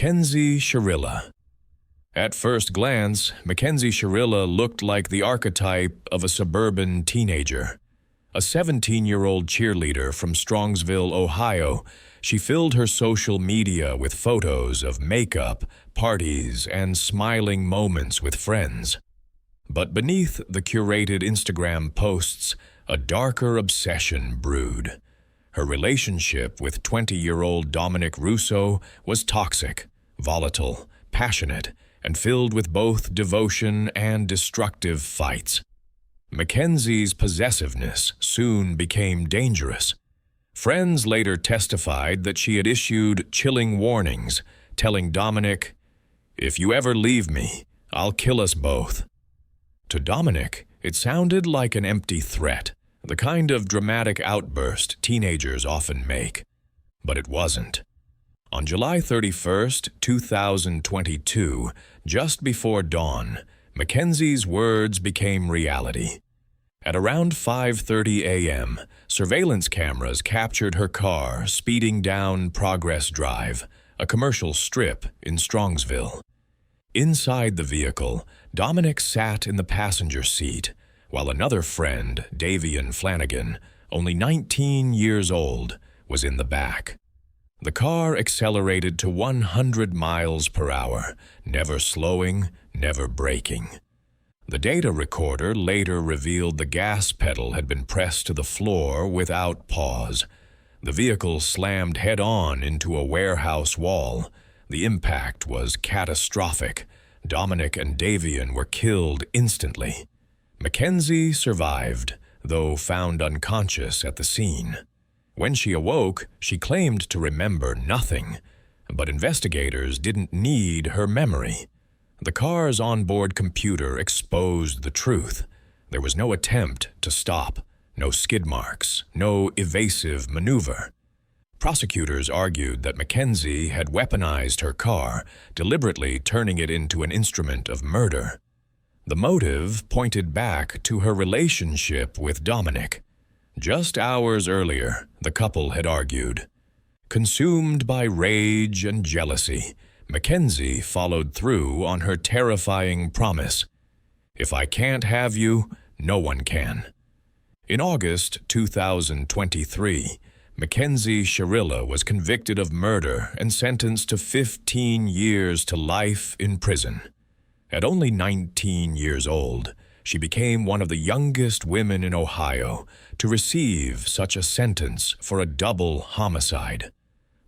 Mackenzie Shirilla. At first glance, Mackenzie Shirilla looked like the archetype of a suburban teenager. A 17-year-old cheerleader from Strongsville, Ohio, she filled her social media with photos of makeup, parties, and smiling moments with friends. But beneath the curated Instagram posts, a darker obsession brewed. Her relationship with 20-year-old Dominic Russo was toxic, volatile, passionate, and filled with both devotion and destructive fights. Mackenzie's possessiveness soon became dangerous. Friends later testified that she had issued chilling warnings, telling Dominic, "If you ever leave me, I'll kill us both." To Dominic, it sounded like an empty threat, the kind of dramatic outburst teenagers often make. But it wasn't. On July 31st, 2022, just before dawn, Mackenzie's words became reality. At around 5:30 a.m., surveillance cameras captured her car speeding down Progress Drive, a commercial strip in Strongsville. Inside the vehicle, Dominic sat in the passenger seat, while another friend, Davian Flanagan, only 19 years old, was in the back. The car accelerated to 100 miles per hour, never slowing, never braking. The data recorder later revealed the gas pedal had been pressed to the floor without pause. The vehicle slammed head-on into a warehouse wall. The impact was catastrophic. Dominic and Davian were killed instantly. Mackenzie survived, though found unconscious at the scene. When she awoke, she claimed to remember nothing, but investigators didn't need her memory. The car's onboard computer exposed the truth. There was no attempt to stop, no skid marks, no evasive maneuver. Prosecutors argued that Mackenzie had weaponized her car, deliberately turning it into an instrument of murder. The motive pointed back to her relationship with Dominic. Just hours earlier, the couple had argued. Consumed by rage and jealousy, Mackenzie followed through on her terrifying promise. "If I can't have you, no one can." In August 2023, Mackenzie Shirilla was convicted of murder and sentenced to 15 years to life in prison. At only 19 years old, she became one of the youngest women in Ohio to receive such a sentence for a double homicide.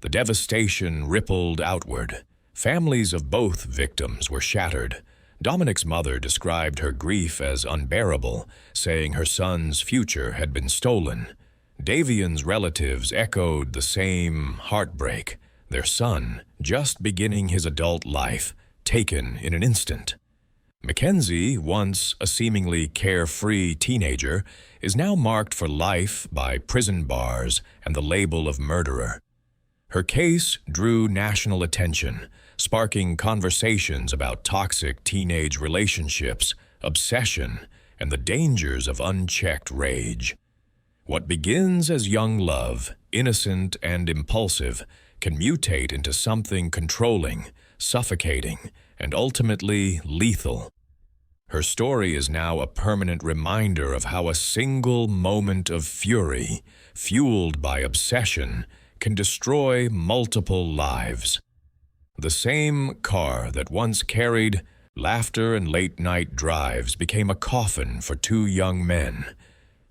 The devastation rippled outward. Families of both victims were shattered. Dominic's mother described her grief as unbearable, saying her son's future had been stolen. Davian's relatives echoed the same heartbreak, their son, just beginning his adult life, taken in an instant. Mackenzie, once a seemingly carefree teenager, is now marked for life by prison bars and the label of murderer. Her case drew national attention, sparking conversations about toxic teenage relationships, obsession, and the dangers of unchecked rage. What begins as young love, innocent and impulsive, can mutate into something controlling, suffocating, and ultimately lethal. Her story is now a permanent reminder of how a single moment of fury, fueled by obsession, can destroy multiple lives. The same car that once carried laughter and late-night drives became a coffin for two young men,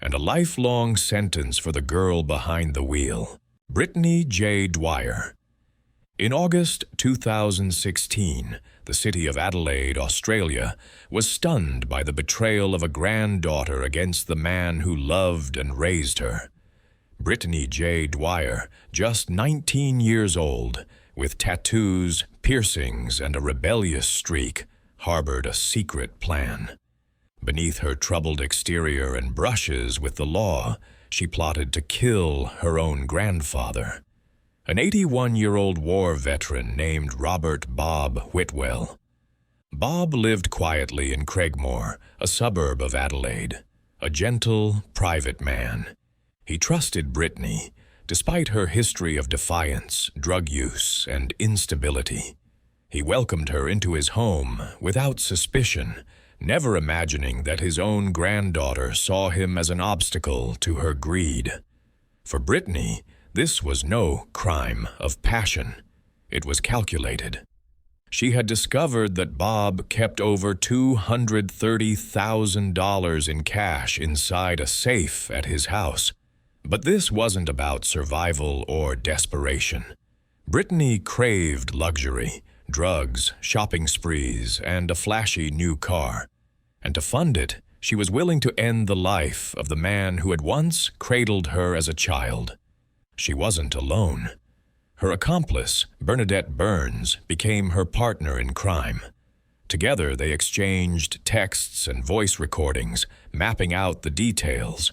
and a lifelong sentence for the girl behind the wheel, Brittany J. Dwyer. In August 2016, the city of Adelaide, Australia, was stunned by the betrayal of a granddaughter against the man who loved and raised her. Brittany J. Dwyer, just 19 years old, with tattoos, piercings, and a rebellious streak, harbored a secret plan. Beneath her troubled exterior and brushes with the law, she plotted to kill her own grandfather, an 81-year-old war veteran named Robert Bob Whitwell. Bob lived quietly in Craigmore, a suburb of Adelaide, a gentle, private man. He trusted Brittany, despite her history of defiance, drug use, and instability. He welcomed her into his home without suspicion, never imagining that his own granddaughter saw him as an obstacle to her greed. For Brittany, this was no crime of passion. It was calculated. She had discovered that Bob kept over $230,000 in cash inside a safe at his house. But this wasn't about survival or desperation. Brittany craved luxury, drugs, shopping sprees, and a flashy new car. And to fund it, she was willing to end the life of the man who had once cradled her as a child. She wasn't alone. Her accomplice, Bernadette Burns, became her partner in crime. Together, they exchanged texts and voice recordings, mapping out the details.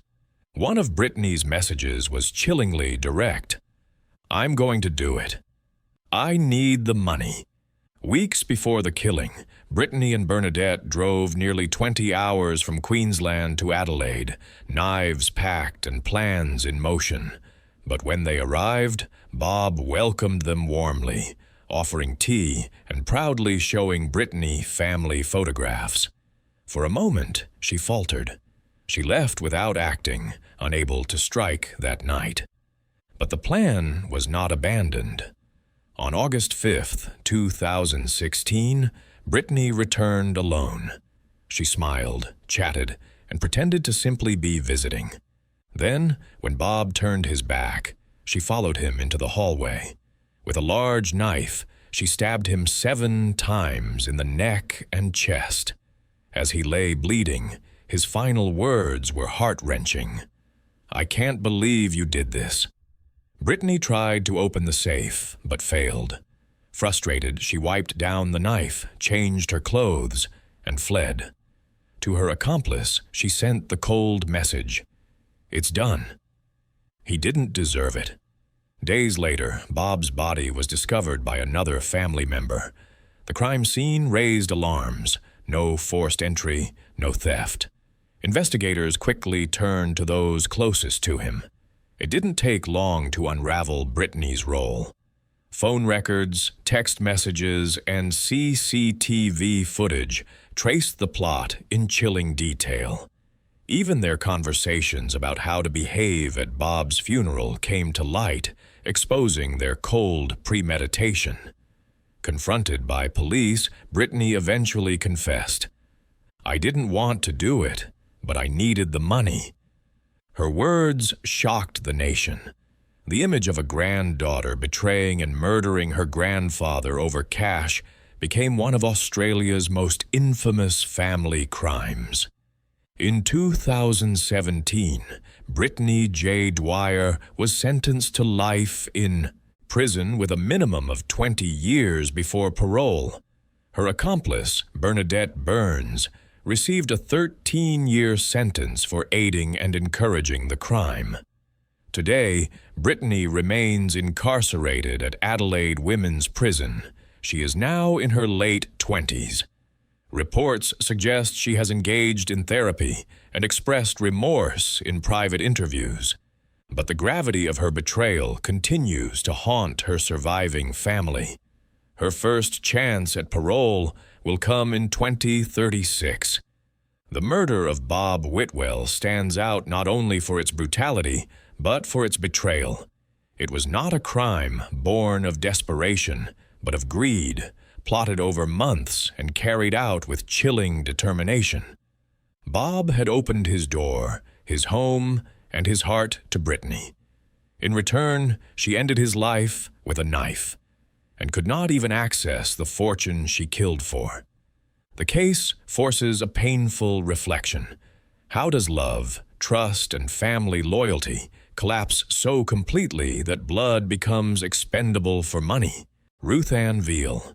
One of Brittany's messages was chillingly direct. "I'm going to do it. I need the money." Weeks before the killing, Brittany and Bernadette drove nearly 20 hours from Queensland to Adelaide, knives packed and plans in motion. But when they arrived, Bob welcomed them warmly, offering tea and proudly showing Brittany family photographs. For a moment, she faltered. She left without acting, unable to strike that night. But the plan was not abandoned. On August 5th, 2016, Brittany returned alone. She smiled, chatted, and pretended to simply be visiting. Then, when Bob turned his back, she followed him into the hallway. With a large knife, she stabbed him 7 times in the neck and chest. As he lay bleeding, his final words were heart-wrenching. "I can't believe you did this." Brittany tried to open the safe, but failed. Frustrated, she wiped down the knife, changed her clothes, and fled. To her accomplice, she sent the cold message, "It's done." He didn't deserve it. Days later, Bob's body was discovered by another family member. The crime scene raised alarms. No forced entry, no theft. Investigators quickly turned to those closest to him. It didn't take long to unravel Brittany's role. Phone records, text messages, and CCTV footage traced the plot in chilling detail. Even their conversations about how to behave at Bob's funeral came to light, exposing their cold premeditation. Confronted by police, Brittany eventually confessed, "I didn't want to do it, but I needed the money." Her words shocked the nation. The image of a granddaughter betraying and murdering her grandfather over cash became one of Australia's most infamous family crimes. In 2017, Brittany J. Dwyer was sentenced to life in prison with a minimum of 20 years before parole. Her accomplice, Bernadette Burns, received a 13-year sentence for aiding and encouraging the crime. Today, Brittany remains incarcerated at Adelaide Women's Prison. She is now in her late 20s. Reports suggest she has engaged in therapy and expressed remorse in private interviews. But the gravity of her betrayal continues to haunt her surviving family. Her first chance at parole will come in 2036. The murder of Bob Whitwell stands out not only for its brutality, but for its betrayal. It was not a crime born of desperation, but of greed, plotted over months and carried out with chilling determination. Bob had opened his door, his home, and his heart to Brittany. In return, she ended his life with a knife, and could not even access the fortune she killed for. The case forces a painful reflection. How does love, trust, and family loyalty collapse so completely that blood becomes expendable for money? Ruth Ann Veal.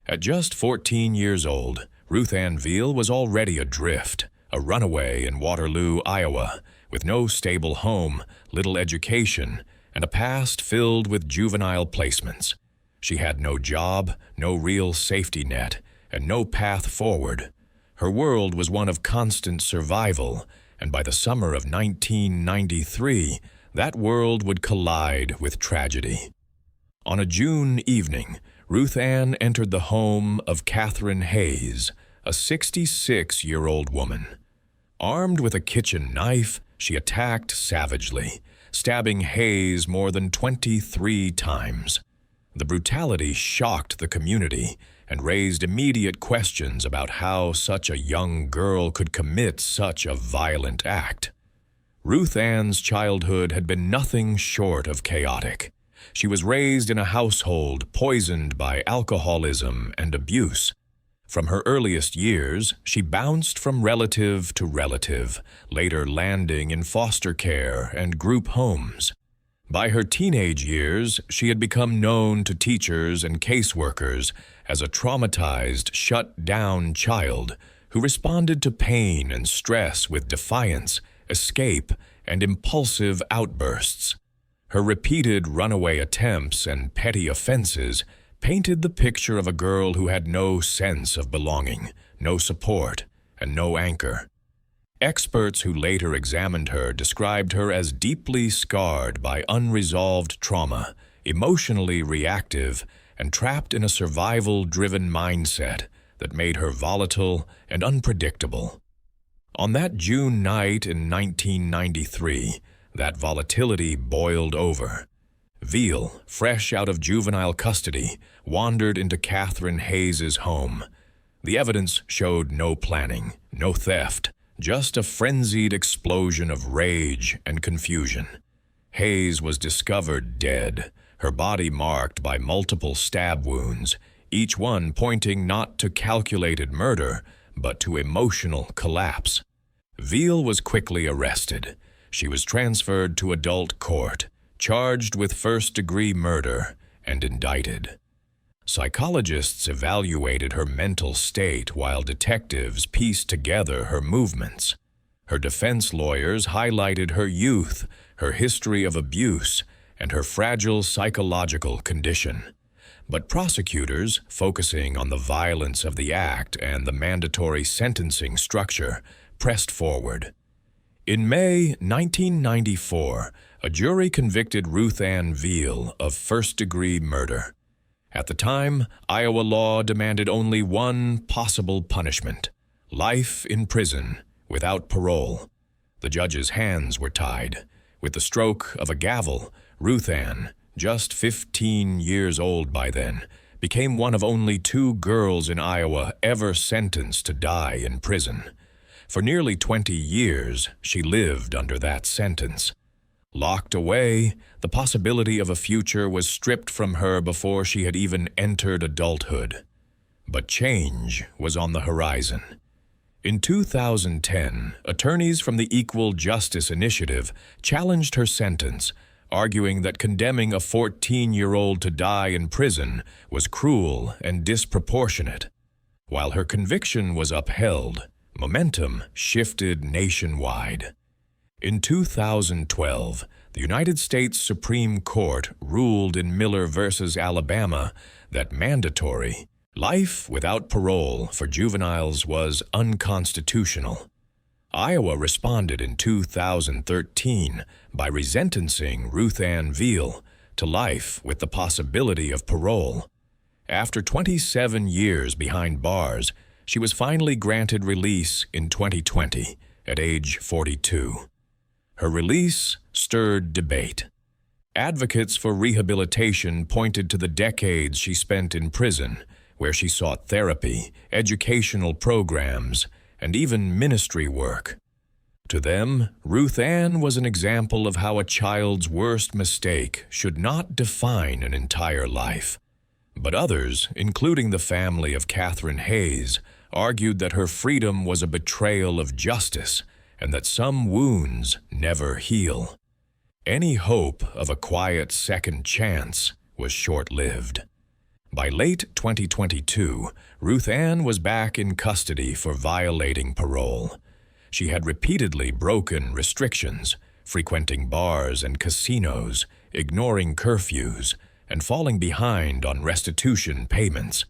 At just 14 years old, Ruth Ann Veal was already adrift, a runaway in Waterloo, Iowa, with no stable home, little education, and a past filled with juvenile placements. She had no job, no real safety net, and no path forward. Her world was one of constant survival, and by the summer of 1993, that world would collide with tragedy. On a June evening, Ruth Ann entered the home of Catherine Hayes, a 66-year-old woman. Armed with a kitchen knife, she attacked savagely, stabbing Hayes more than 23 times. The brutality shocked the community and raised immediate questions about how such a young girl could commit such a violent act. Ruth Ann's childhood had been nothing short of chaotic. She was raised in a household poisoned by alcoholism and abuse. From her earliest years, she bounced from relative to relative, later landing in foster care and group homes. By her teenage years, she had become known to teachers and caseworkers as a traumatized, shut-down child who responded to pain and stress with defiance, escape, and impulsive outbursts. Her repeated runaway attempts and petty offenses painted the picture of a girl who had no sense of belonging, no support, and no anchor. Experts who later examined her described her as deeply scarred by unresolved trauma, emotionally reactive, and trapped in a survival-driven mindset that made her volatile and unpredictable. On that June night in 1993, that volatility boiled over. Veal, fresh out of juvenile custody, wandered into Catherine Hayes' home. The evidence showed no planning, no theft, just a frenzied explosion of rage and confusion. Hayes was discovered dead, her body marked by multiple stab wounds, each one pointing not to calculated murder, but to emotional collapse. Veal was quickly arrested. She was transferred to adult court, charged with first-degree murder, and indicted. Psychologists evaluated her mental state while detectives pieced together her movements. Her defense lawyers highlighted her youth, her history of abuse, and her fragile psychological condition. But prosecutors, focusing on the violence of the act and the mandatory sentencing structure, pressed forward. In May 1994, a jury convicted Ruth Ann Veal of first-degree murder. At the time, Iowa law demanded only one possible punishment: life in prison without parole. The judge's hands were tied. With the stroke of a gavel, Ruth Ann, just 15 years old by then, became one of only 2 girls in Iowa ever sentenced to die in prison. For nearly 20 years, she lived under that sentence. Locked away, the possibility of a future was stripped from her before she had even entered adulthood. But change was on the horizon. In 2010, attorneys from the Equal Justice Initiative challenged her sentence, arguing that condemning a 14-year-old to die in prison was cruel and disproportionate. While her conviction was upheld, momentum shifted nationwide. In 2012, the United States Supreme Court ruled in Miller v. Alabama that mandatory life without parole for juveniles was unconstitutional. Iowa responded in 2013 by resentencing Ruth Ann Veal to life with the possibility of parole. After 27 years behind bars, she was finally granted release in 2020 at age 42. Her release stirred debate. Advocates for rehabilitation pointed to the decades she spent in prison, where she sought therapy, educational programs, and even ministry work. To them, Ruth Ann was an example of how a child's worst mistake should not define an entire life. But others, including the family of Catherine Hayes, argued that her freedom was a betrayal of justice and that some wounds never heal. Any hope of a quiet second chance was short-lived. By late 2022, Ruth Ann was back in custody for violating parole. She had repeatedly broken restrictions, frequenting bars and casinos, ignoring curfews, and falling behind on restitution payments.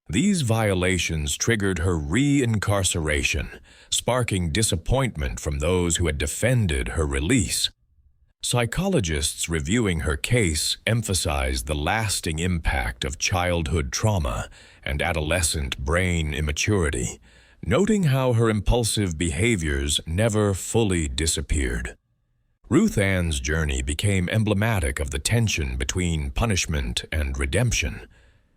These violations triggered her re-incarceration, sparking disappointment from those who had defended her release. Psychologists reviewing her case emphasized the lasting impact of childhood trauma and adolescent brain immaturity, noting how her impulsive behaviors never fully disappeared. Ruth Ann's journey became emblematic of the tension between punishment and redemption.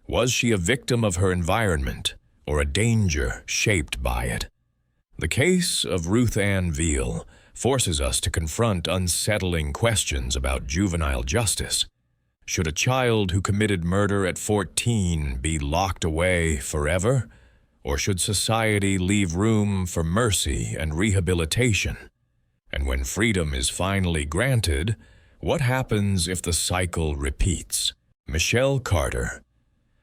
Was she a victim of her environment, or a danger shaped by it? The case of Ruth Ann Veal forces us to confront unsettling questions about juvenile justice. Should a child who committed murder at 14 be locked away forever? Or should society leave room for mercy and rehabilitation? And when freedom is finally granted, what happens if the cycle repeats? Michelle Carter.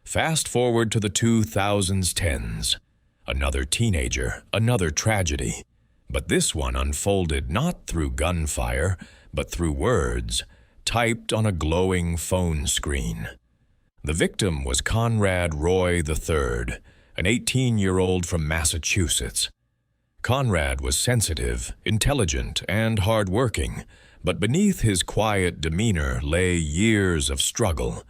Fast forward to the 2010s. Another teenager, another tragedy. But this one unfolded not through gunfire, but through words, typed on a glowing phone screen. The victim was Conrad Roy III, an 18-year-old from Massachusetts. Conrad was sensitive, intelligent, and hard-working, but beneath his quiet demeanor lay years of struggle.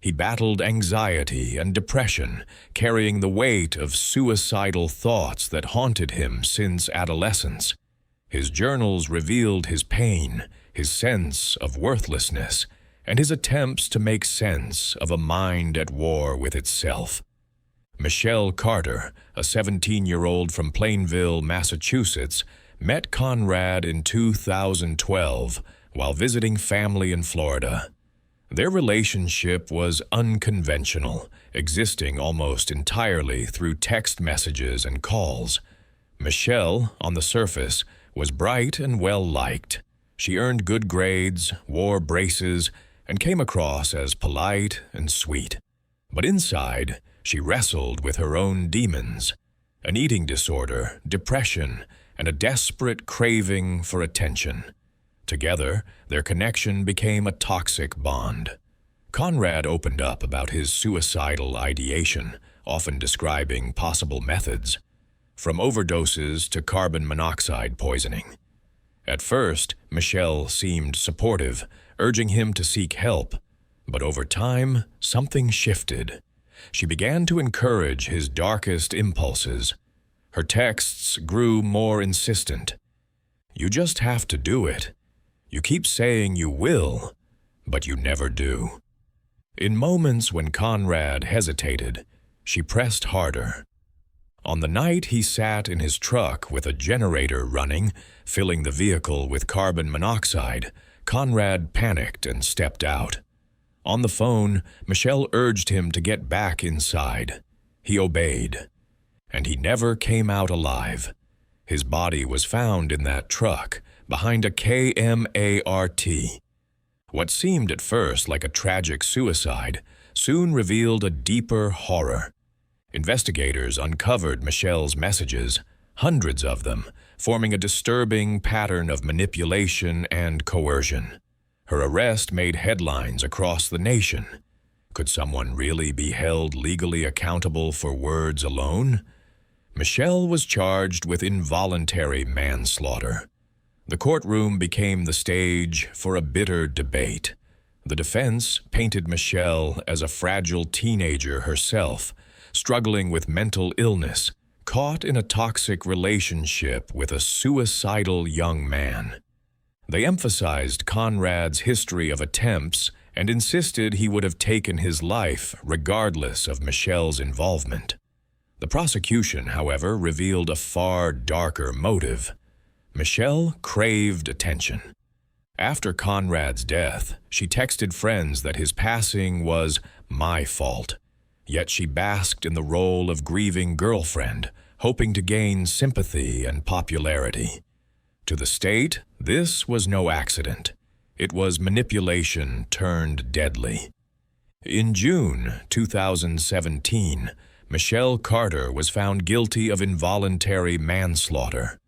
He battled anxiety and depression, carrying the weight of suicidal thoughts that haunted him since adolescence. His journals revealed his pain, his sense of worthlessness, and his attempts to make sense of a mind at war with itself. Michelle Carter, a 17-year-old from Plainville, Massachusetts, met Conrad in 2012 while visiting family in Florida. Their relationship was unconventional, existing almost entirely through text messages and calls. Michelle, on the surface, was bright and well-liked. She earned good grades, wore braces, and came across as polite and sweet. But inside, she wrestled with her own demons, an eating disorder, depression, and a desperate craving for attention. Together, their connection became a toxic bond. Conrad opened up about his suicidal ideation, often describing possible methods, from overdoses to carbon monoxide poisoning. At first, Michelle seemed supportive, urging him to seek help. But over time, something shifted. She began to encourage his darkest impulses. Her texts grew more insistent. "You just have to do it. You keep saying you will, but you never do." In moments when Conrad hesitated, she pressed harder. On the night he sat in his truck with a generator running, filling the vehicle with carbon monoxide, Conrad panicked and stepped out. On the phone, Michelle urged him to get back inside. He obeyed, and he never came out alive. His body was found in that truck, behind a KMART. What seemed at first like a tragic suicide soon revealed a deeper horror. Investigators uncovered Michelle's messages, hundreds of them, forming a disturbing pattern of manipulation and coercion. Her arrest made headlines across the nation. Could someone really be held legally accountable for words alone? Michelle was charged with involuntary manslaughter. The courtroom became the stage for a bitter debate. The defense painted Michelle as a fragile teenager herself, struggling with mental illness, caught in a toxic relationship with a suicidal young man. They emphasized Conrad's history of attempts and insisted he would have taken his life regardless of Michelle's involvement. The prosecution, however, revealed a far darker motive. Michelle craved attention. After Conrad's death, she texted friends that his passing was my fault. Yet she basked in the role of grieving girlfriend, hoping to gain sympathy and popularity. To the state, this was no accident. It was manipulation turned deadly. In June 2017, Michelle Carter was found guilty of involuntary manslaughter.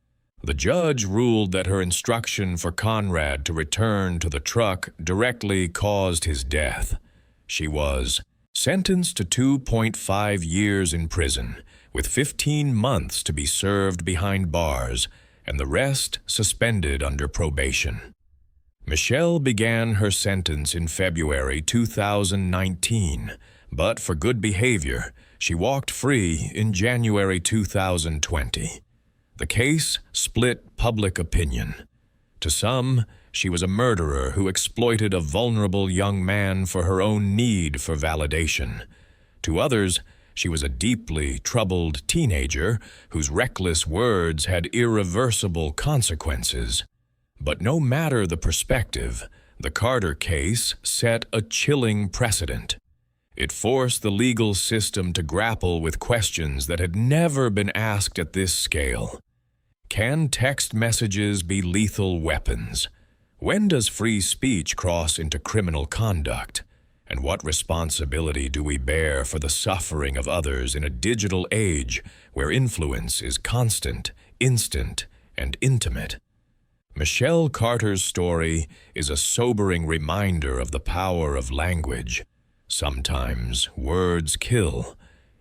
The judge ruled that her instruction for Conrad to return to the truck directly caused his death. She was sentenced to 2.5 years in prison, with 15 months to be served behind bars, and the rest suspended under probation. Michelle began her sentence in February 2019, but for good behavior, she walked free in January 2020. The case split public opinion. To some, she was a murderer who exploited a vulnerable young man for her own need for validation. To others, she was a deeply troubled teenager whose reckless words had irreversible consequences. But no matter the perspective, the Carter case set a chilling precedent. It forced the legal system to grapple with questions that had never been asked at this scale. Can text messages be lethal weapons? When does free speech cross into criminal conduct? And what responsibility do we bear for the suffering of others in a digital age where influence is constant, instant, and intimate? Michelle Carter's story is a sobering reminder of the power of language. Sometimes words kill,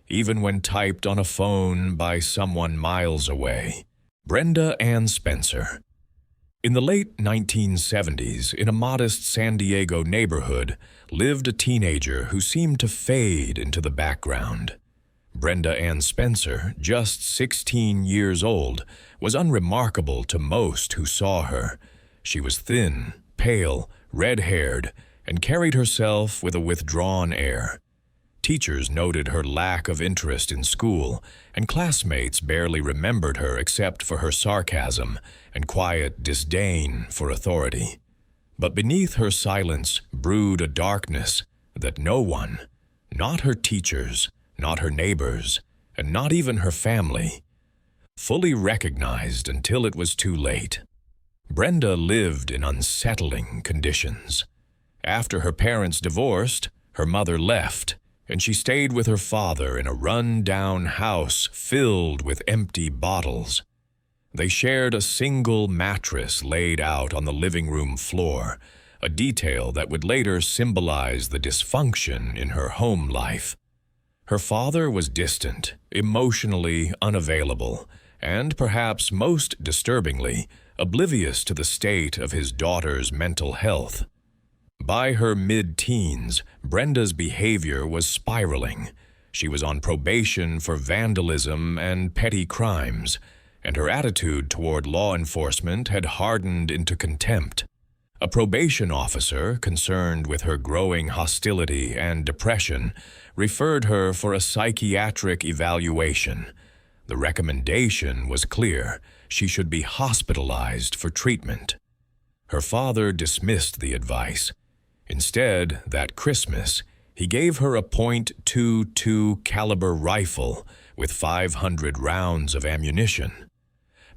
even when typed on a phone by someone miles away. Brenda Ann Spencer. In the late 1970s, in a modest San Diego neighborhood, lived a teenager who seemed to fade into the background. Brenda Ann Spencer, just 16 years old, was unremarkable to most who saw her. She was thin, pale, red-haired, and carried herself with a withdrawn air. Teachers noted her lack of interest in school, and classmates barely remembered her except for her sarcasm and quiet disdain for authority. But beneath her silence brewed a darkness that no one, not her teachers, not her neighbors, and not even her family, fully recognized until it was too late. Brenda lived in unsettling conditions. After her parents divorced, her mother left, and she stayed with her father in a run-down house filled with empty bottles. They shared a single mattress laid out on the living room floor, a detail that would later symbolize the dysfunction in her home life. Her father was distant, emotionally unavailable, and perhaps most disturbingly, oblivious to the state of his daughter's mental health. By her mid-teens, Brenda's behavior was spiraling. She was on probation for vandalism and petty crimes, and her attitude toward law enforcement had hardened into contempt. A probation officer, concerned with her growing hostility and depression, referred her for a psychiatric evaluation. The recommendation was clear: she should be hospitalized for treatment. Her father dismissed the advice. Instead, that Christmas, he gave her a .22 caliber rifle with 500 rounds of ammunition.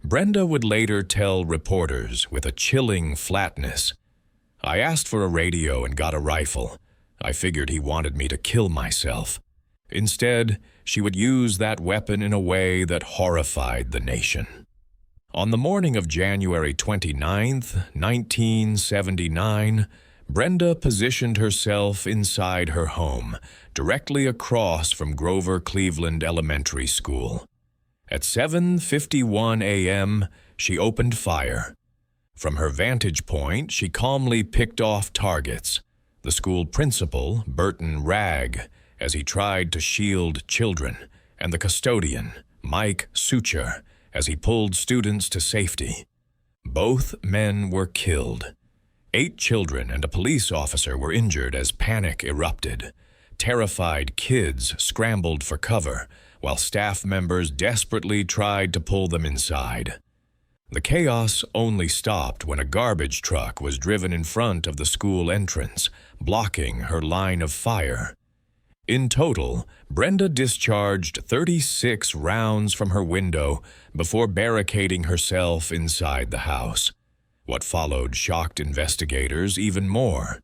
Brenda would later tell reporters with a chilling flatness, "I asked for a radio and got a rifle. I figured he wanted me to kill myself." Instead, she would use that weapon in a way that horrified the nation. On the morning of January 29, 1979, Brenda positioned herself inside her home, directly across from Grover Cleveland Elementary School. At 7:51 a.m., she opened fire. From her vantage point, she calmly picked off targets: the school principal, Burton Ragg, as he tried to shield children, and the custodian, Mike Sucher, as he pulled students to safety. Both men were killed. 8 children and a police officer were injured as panic erupted. Terrified kids scrambled for cover, while staff members desperately tried to pull them inside. The chaos only stopped when a garbage truck was driven in front of the school entrance, blocking her line of fire. In total, Brenda discharged 36 rounds from her window before barricading herself inside the house. What followed shocked investigators even more.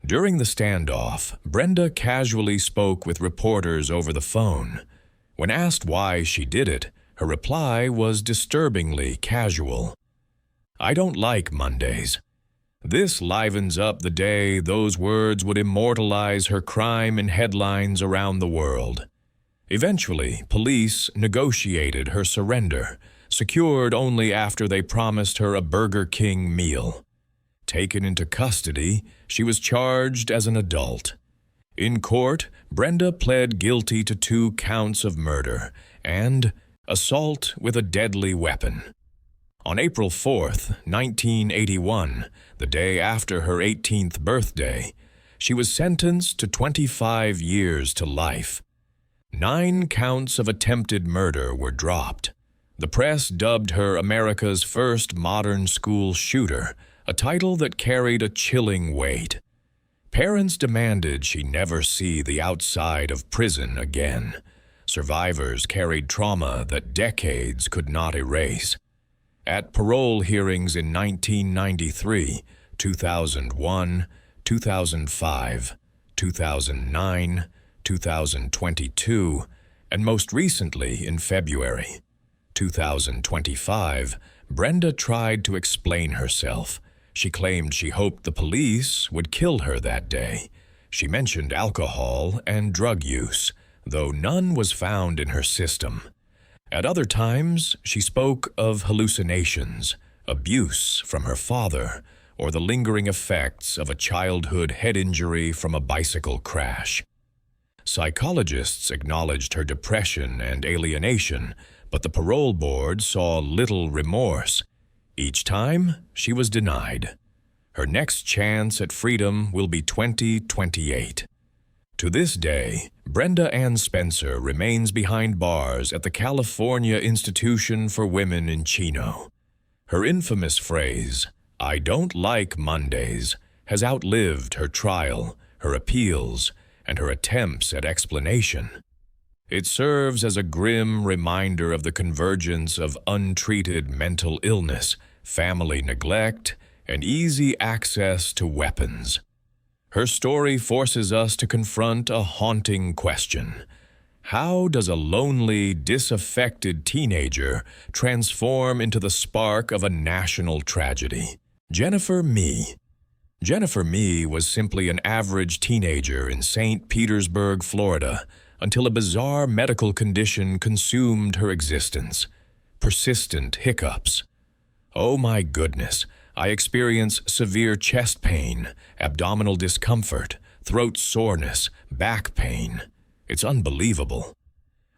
During the standoff, Brenda casually spoke with reporters over the phone. When asked why she did it, her reply was disturbingly casual. "I don't like Mondays." This livens up the day those words would immortalize her crime in headlines around the world. Eventually, police negotiated her surrender, secured only after they promised her a Burger King meal. Taken into custody, she was charged as an adult. In court, Brenda pled guilty to 2 counts of murder and assault with a deadly weapon. On April 4th, 1981, the day after her 18th birthday, she was sentenced to 25 years to life. 9 counts of attempted murder were dropped. The press dubbed her America's first modern school shooter, a title that carried a chilling weight. Parents demanded she never see the outside of prison again. Survivors carried trauma that decades could not erase. At parole hearings in 1993, 2001, 2005, 2009, 2022, and most recently in February 2025, Brenda tried to explain herself. She claimed she hoped the police would kill her that day. She mentioned alcohol and drug use, though none was found in her system. At other times, she spoke of hallucinations, abuse from her father, or the lingering effects of a childhood head injury from a bicycle crash. Psychologists acknowledged her depression and alienation, but the parole board saw little remorse. Each time, she was denied. Her next chance at freedom will be 2028. To this day, Brenda Ann Spencer remains behind bars at the California Institution for Women in Chino. Her infamous phrase, "I don't like Mondays," has outlived her trial, her appeals, and her attempts at explanation. It serves as a grim reminder of the convergence of untreated mental illness, family neglect, and easy access to weapons. Her story forces us to confront a haunting question. How does a lonely, disaffected teenager transform into the spark of a national tragedy? Jennifer Mee. Jennifer Mee was simply an average teenager in St. Petersburg, Florida, until a bizarre medical condition consumed her existence. Persistent hiccups. "Oh my goodness, I experience severe chest pain, abdominal discomfort, throat soreness, back pain. It's unbelievable."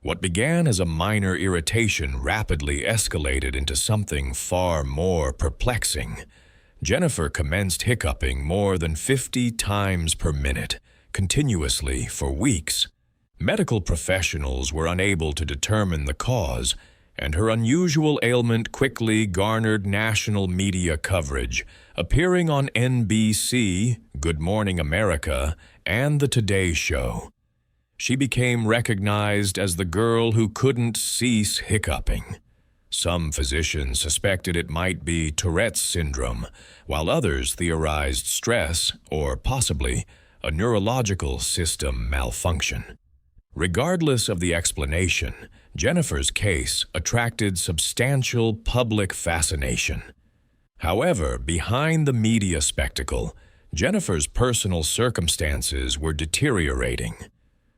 What began as a minor irritation rapidly escalated into something far more perplexing. Jennifer commenced hiccuping more than 50 times per minute, continuously for weeks. Medical professionals were unable to determine the cause, and her unusual ailment quickly garnered national media coverage, appearing on NBC, Good Morning America, and The Today Show. She became recognized as the girl who couldn't cease hiccuping. Some physicians suspected it might be Tourette's syndrome, while others theorized stress or possibly a neurological system malfunction. Regardless of the explanation, Jennifer's case attracted substantial public fascination. However, behind the media spectacle, Jennifer's personal circumstances were deteriorating.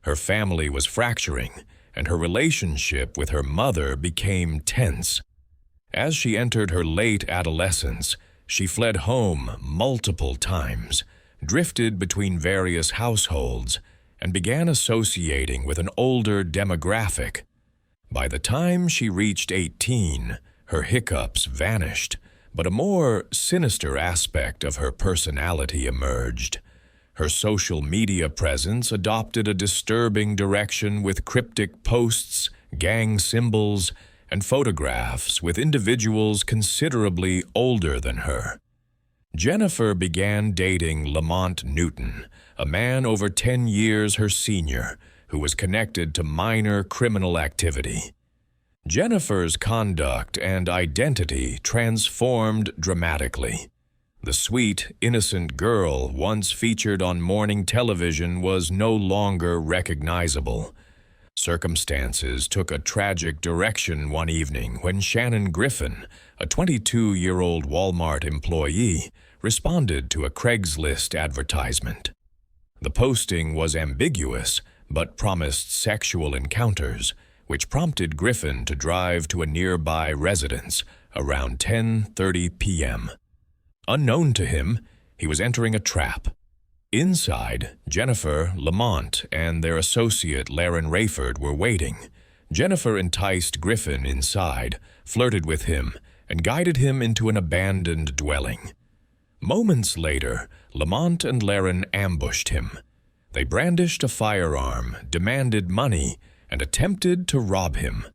Her family was fracturing, and her relationship with her mother became tense. As she entered her late adolescence, she fled home multiple times, drifted between various households, and began associating with an older demographic. By the time she reached 18, her hiccups vanished, but a more sinister aspect of her personality emerged. Her social media presence adopted a disturbing direction with cryptic posts, gang symbols, and photographs with individuals considerably older than her. Jennifer began dating Lamont Newton, a man over 10 years her senior, who was connected to minor criminal activity. Jennifer's conduct and identity transformed dramatically. The sweet, innocent girl once featured on morning television was no longer recognizable. Circumstances took a tragic direction one evening when Shannon Griffin, a 22-year-old Walmart employee, responded to a Craigslist advertisement. The posting was ambiguous, but promised sexual encounters, which prompted Griffin to drive to a nearby residence around 10:30 p.m. Unknown to him, he was entering a trap. Inside, Jennifer, Lamont, and their associate Laren Rayford were waiting. Jennifer enticed Griffin inside, flirted with him, and guided him into an abandoned dwelling. Moments later, Lamont and Laren ambushed him. They brandished a firearm, demanded money, and attempted to rob him.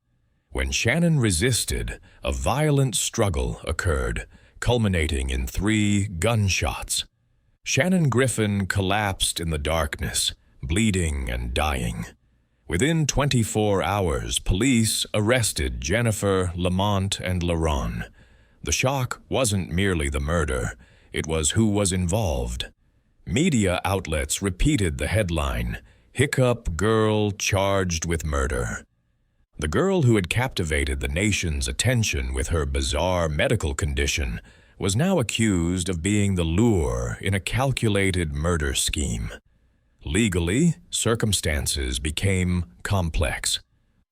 When Shannon resisted, a violent struggle occurred, culminating in 3 gunshots. Shannon Griffin collapsed in the darkness, bleeding and dying. Within 24 hours, police arrested Jennifer, Lamont, and Laron. The shock wasn't merely the murder, it was who was involved. Media outlets repeated the headline, "Hiccup Girl Charged with Murder." The girl who had captivated the nation's attention with her bizarre medical condition was now accused of being the lure in a calculated murder scheme. Legally, circumstances became complex.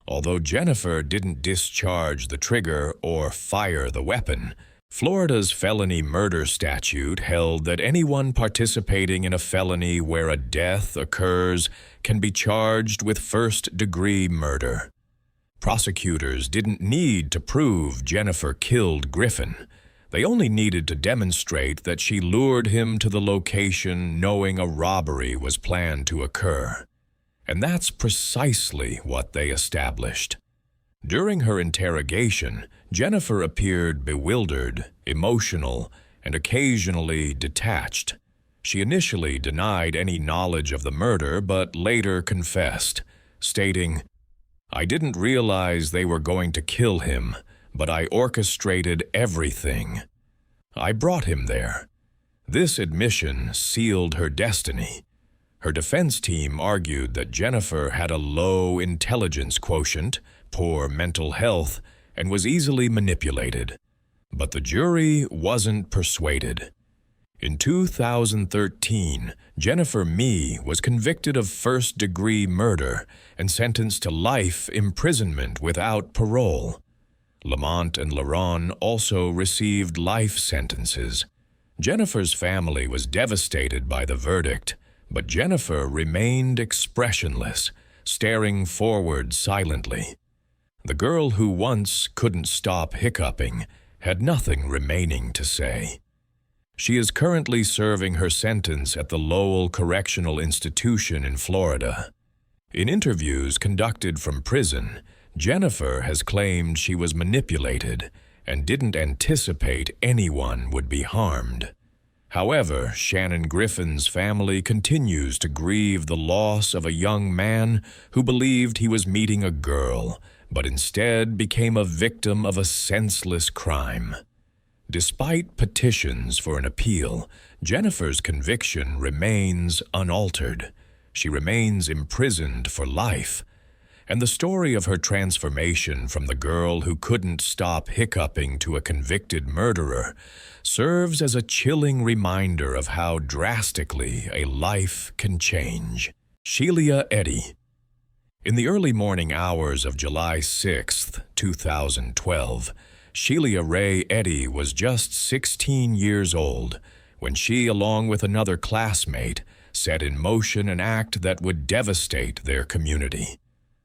Although Jennifer didn't discharge the trigger or fire the weapon, Florida's felony murder statute held that anyone participating in a felony where a death occurs can be charged with first-degree murder. Prosecutors didn't need to prove Jennifer killed Griffin. They only needed to demonstrate that she lured him to the location knowing a robbery was planned to occur. And that's precisely what they established. During her interrogation, Jennifer appeared bewildered, emotional, and occasionally detached. She initially denied any knowledge of the murder but later confessed, stating, "I didn't realize they were going to kill him, but I orchestrated everything. I brought him there." This admission sealed her destiny. Her defense team argued that Jennifer had a low intelligence quotient, poor mental health, and was easily manipulated. But the jury wasn't persuaded. In 2013, Jennifer Mee was convicted of first-degree murder and sentenced to life imprisonment without parole. Lamont and Laron also received life sentences. Jennifer's family was devastated by the verdict, but Jennifer remained expressionless, staring forward silently. The girl who once couldn't stop hiccuping had nothing remaining to say. She is currently serving her sentence at the Lowell Correctional Institution in Florida. In interviews conducted from prison, Jennifer has claimed she was manipulated and didn't anticipate anyone would be harmed. However, Shannon Griffin's family continues to grieve the loss of a young man who believed he was meeting a girl, but instead became a victim of a senseless crime. Despite petitions for an appeal, Jennifer's conviction remains unaltered. She remains imprisoned for life. And the story of her transformation from the girl who couldn't stop hiccuping to a convicted murderer serves as a chilling reminder of how drastically a life can change. Sheila Eddy. In the early morning hours of July 6, 2012, Sheila Ray Eddy was just 16 years old when she, along with another classmate, set in motion an act that would devastate their community.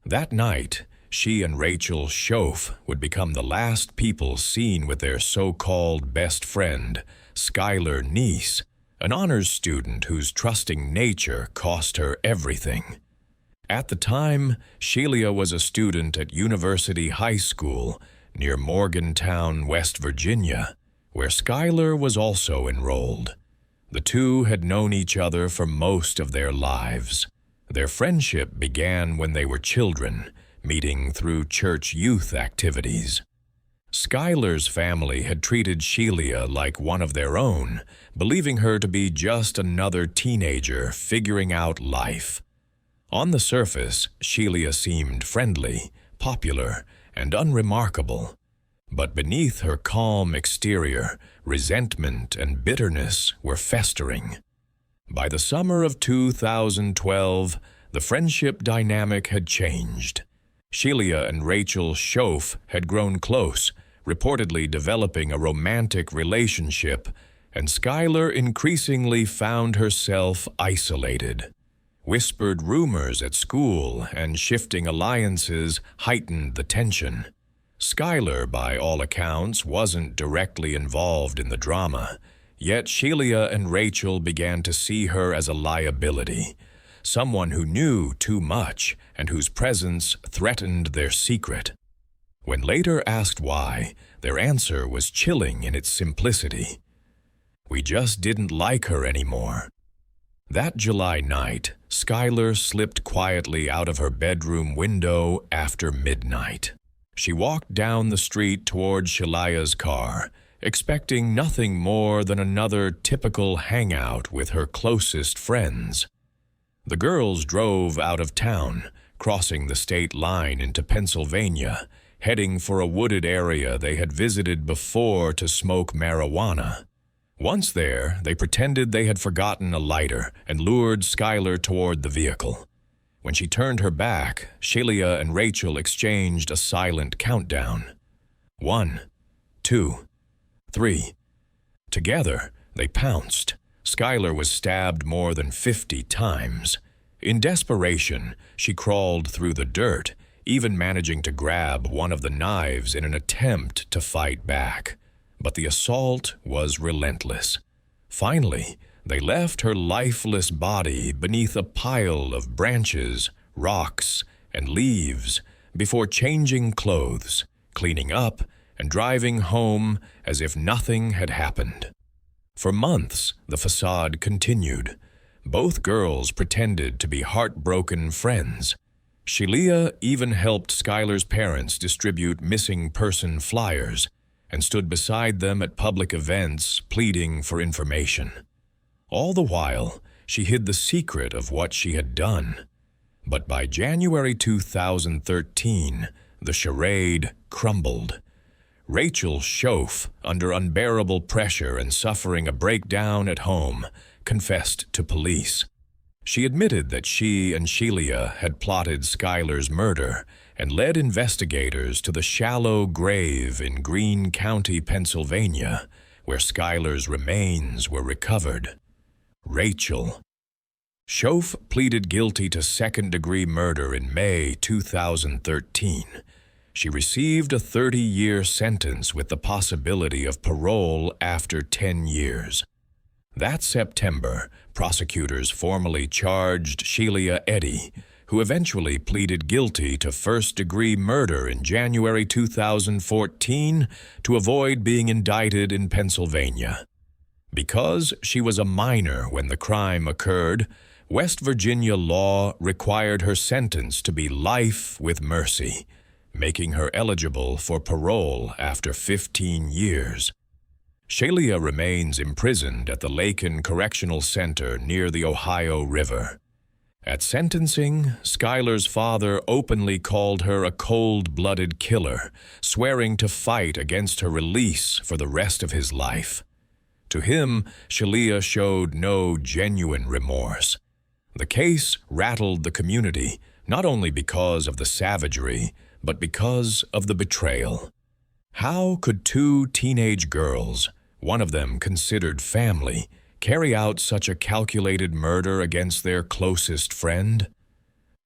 That night, she and Rachel Schoaf would become the last people seen with their so-called best friend, Skylar Neese, an honors student whose trusting nature cost her everything. At the time, Sheila was a student at University High School near Morgantown, West Virginia, where Skylar was also enrolled. The two had known each other for most of their lives. Their friendship began when they were children, meeting through church youth activities. Skylar's family had treated Sheila like one of their own, believing her to be just another teenager figuring out life. On the surface, Sheila seemed friendly, popular, and unremarkable. But beneath her calm exterior, resentment and bitterness were festering. By the summer of 2012, the friendship dynamic had changed. Sheila and Rachel Schoaf had grown close, reportedly developing a romantic relationship, and Skylar increasingly found herself isolated. Whispered rumors at school and shifting alliances heightened the tension. Skylar, by all accounts, wasn't directly involved in the drama, yet Sheila and Rachel began to see her as a liability, someone who knew too much and whose presence threatened their secret. When later asked why, their answer was chilling in its simplicity. We just didn't like her anymore. That July night, Skylar slipped quietly out of her bedroom window after midnight. She walked down the street toward Shalia's car, expecting nothing more than another typical hangout with her closest friends. The girls drove out of town, crossing the state line into Pennsylvania, heading for a wooded area they had visited before to smoke marijuana. Once there, they pretended they had forgotten a lighter and lured Skylar toward the vehicle. When she turned her back, Sheila and Rachel exchanged a silent countdown. 1, 2, 3. Together, they pounced. Skylar was stabbed more than 50 times. In desperation, she crawled through the dirt, even managing to grab one of the knives in an attempt to fight back. But the assault was relentless. Finally, they left her lifeless body beneath a pile of branches, rocks, and leaves before changing clothes, cleaning up, and driving home as if nothing had happened. For months, the facade continued. Both girls pretended to be heartbroken friends. Sheila even helped Skylar's parents distribute missing person flyers and stood beside them at public events pleading for information. All the while, she hid the secret of what she had done. But by January 2013, the charade crumbled. Rachel Schoaf, under unbearable pressure and suffering a breakdown at home, confessed to police. She admitted that she and Sheila had plotted Skylar's murder and led investigators to the shallow grave in Greene County, Pennsylvania, where Skylar's remains were recovered. Rachel Schoaf pleaded guilty to second-degree murder in May 2013. She received a 30-year sentence with the possibility of parole after 10 years. That September, prosecutors formally charged Sheila Eddy, who eventually pleaded guilty to first-degree murder in January 2014 to avoid being indicted in Pennsylvania. Because she was a minor when the crime occurred, West Virginia law required her sentence to be life with mercy, making her eligible for parole after 15 years. Sheila remains imprisoned at the Laken Correctional Center near the Ohio River. At sentencing, Skylar's father openly called her a cold-blooded killer, swearing to fight against her release for the rest of his life. To him, Sheila showed no genuine remorse. The case rattled the community, not only because of the savagery, but because of the betrayal. How could two teenage girls, one of them considered family, carry out such a calculated murder against their closest friend?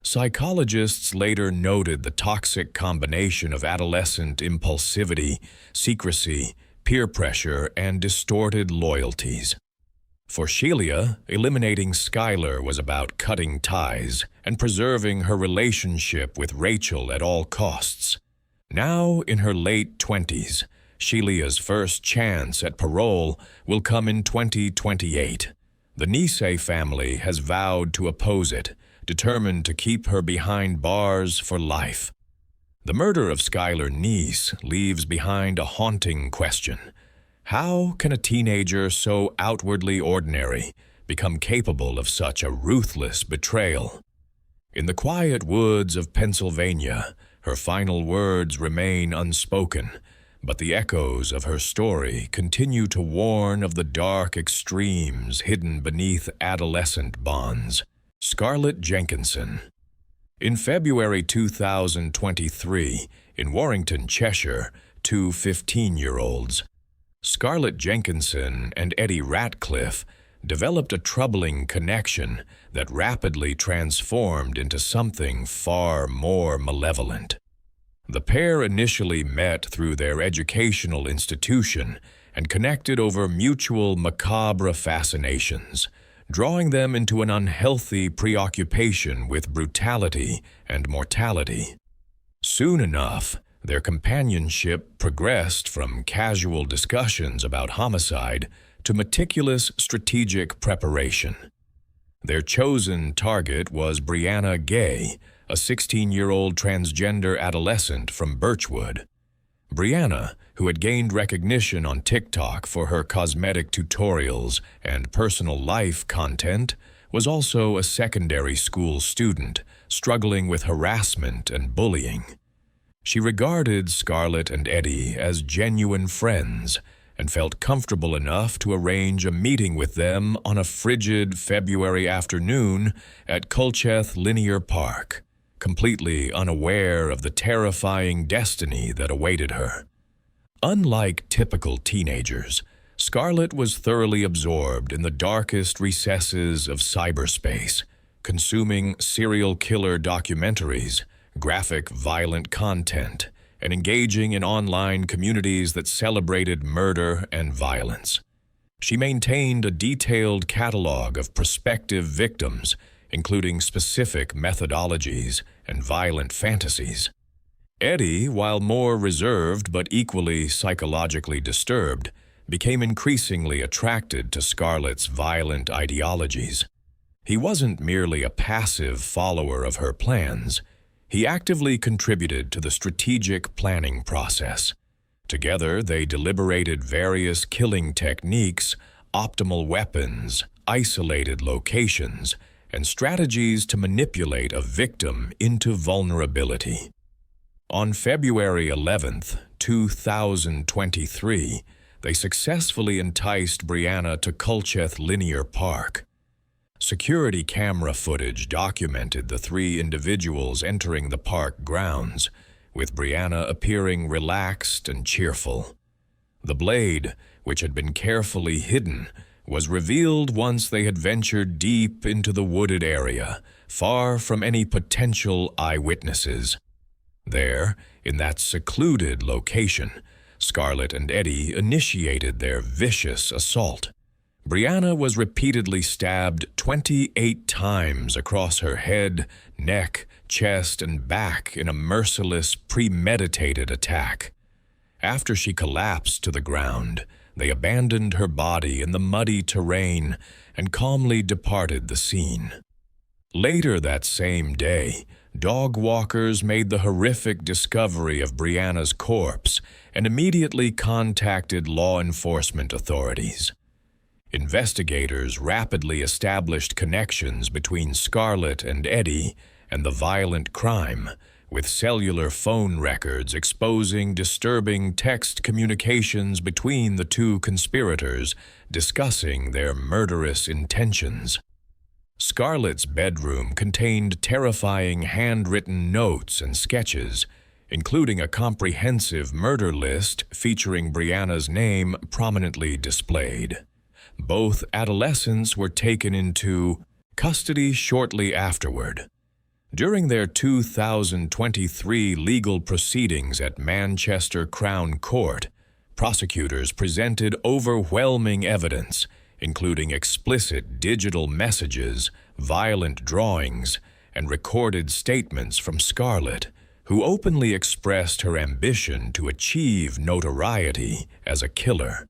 Psychologists later noted the toxic combination of adolescent impulsivity, secrecy, peer pressure, and distorted loyalties. For Sheila, eliminating Skylar was about cutting ties and preserving her relationship with Rachel at all costs. Now, in her late 20s, Sheila's first chance at parole will come in 2028. The Neese family has vowed to oppose it, determined to keep her behind bars for life. The murder of Skylar Neese leaves behind a haunting question. How can a teenager so outwardly ordinary become capable of such a ruthless betrayal? In the quiet woods of Pennsylvania, her final words remain unspoken, but the echoes of her story continue to warn of the dark extremes hidden beneath adolescent bonds. Scarlett Jenkinson. In February 2023, in Warrington, Cheshire, two 15-year-olds, Scarlett Jenkinson and Eddie Ratcliffe developed a troubling connection that rapidly transformed into something far more malevolent. The pair initially met through their educational institution and connected over mutual macabre fascinations, drawing them into an unhealthy preoccupation with brutality and mortality. Soon enough, their companionship progressed from casual discussions about homicide to meticulous strategic preparation. Their chosen target was Brianna Gay, a 16-year-old transgender adolescent from Birchwood. Brianna, who had gained recognition on TikTok for her cosmetic tutorials and personal life content, was also a secondary school student struggling with harassment and bullying. She regarded Scarlett and Eddie as genuine friends and felt comfortable enough to arrange a meeting with them on a frigid February afternoon at Culcheth Linear Park, completely unaware of the terrifying destiny that awaited her. Unlike typical teenagers, Scarlett was thoroughly absorbed in the darkest recesses of cyberspace, consuming serial killer documentaries, graphic violent content, and engaging in online communities that celebrated murder and violence. She maintained a detailed catalog of prospective victims, including specific methodologies and violent fantasies. Eddie, while more reserved but equally psychologically disturbed, became increasingly attracted to Scarlett's violent ideologies. He wasn't merely a passive follower of her plans. He actively contributed to the strategic planning process. Together, they deliberated various killing techniques, optimal weapons, isolated locations, and strategies to manipulate a victim into vulnerability. On February 11, 2023, they successfully enticed Brianna to Culcheth Linear Park. Security camera footage documented the three individuals entering the park grounds, with Brianna appearing relaxed and cheerful. The blade, which had been carefully hidden, was revealed once they had ventured deep into the wooded area, far from any potential eyewitnesses. There, in that secluded location, Scarlett and Eddie initiated their vicious assault. Brianna was repeatedly stabbed 28 times across her head, neck, chest, and back in a merciless, premeditated attack. After she collapsed to the ground, they abandoned her body in the muddy terrain and calmly departed the scene. Later that same day, dog walkers made the horrific discovery of Brianna's corpse and immediately contacted law enforcement authorities. Investigators rapidly established connections between Scarlett and Eddie and the violent crime, with cellular phone records exposing disturbing text communications between the two conspirators discussing their murderous intentions. Scarlett's bedroom contained terrifying handwritten notes and sketches, including a comprehensive murder list featuring Brianna's name prominently displayed. Both adolescents were taken into custody shortly afterward. During their 2023 legal proceedings at Manchester Crown Court, prosecutors presented overwhelming evidence, including explicit digital messages, violent drawings, and recorded statements from Scarlett, who openly expressed her ambition to achieve notoriety as a killer.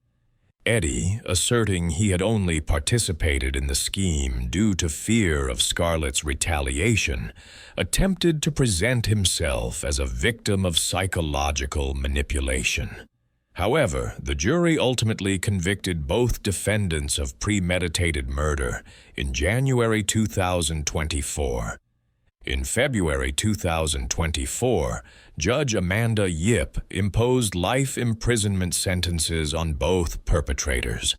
Eddie, asserting he had only participated in the scheme due to fear of Scarlett's retaliation, attempted to present himself as a victim of psychological manipulation. However, the jury ultimately convicted both defendants of premeditated murder in January 2024. In February 2024, Judge Amanda Yip imposed life imprisonment sentences on both perpetrators.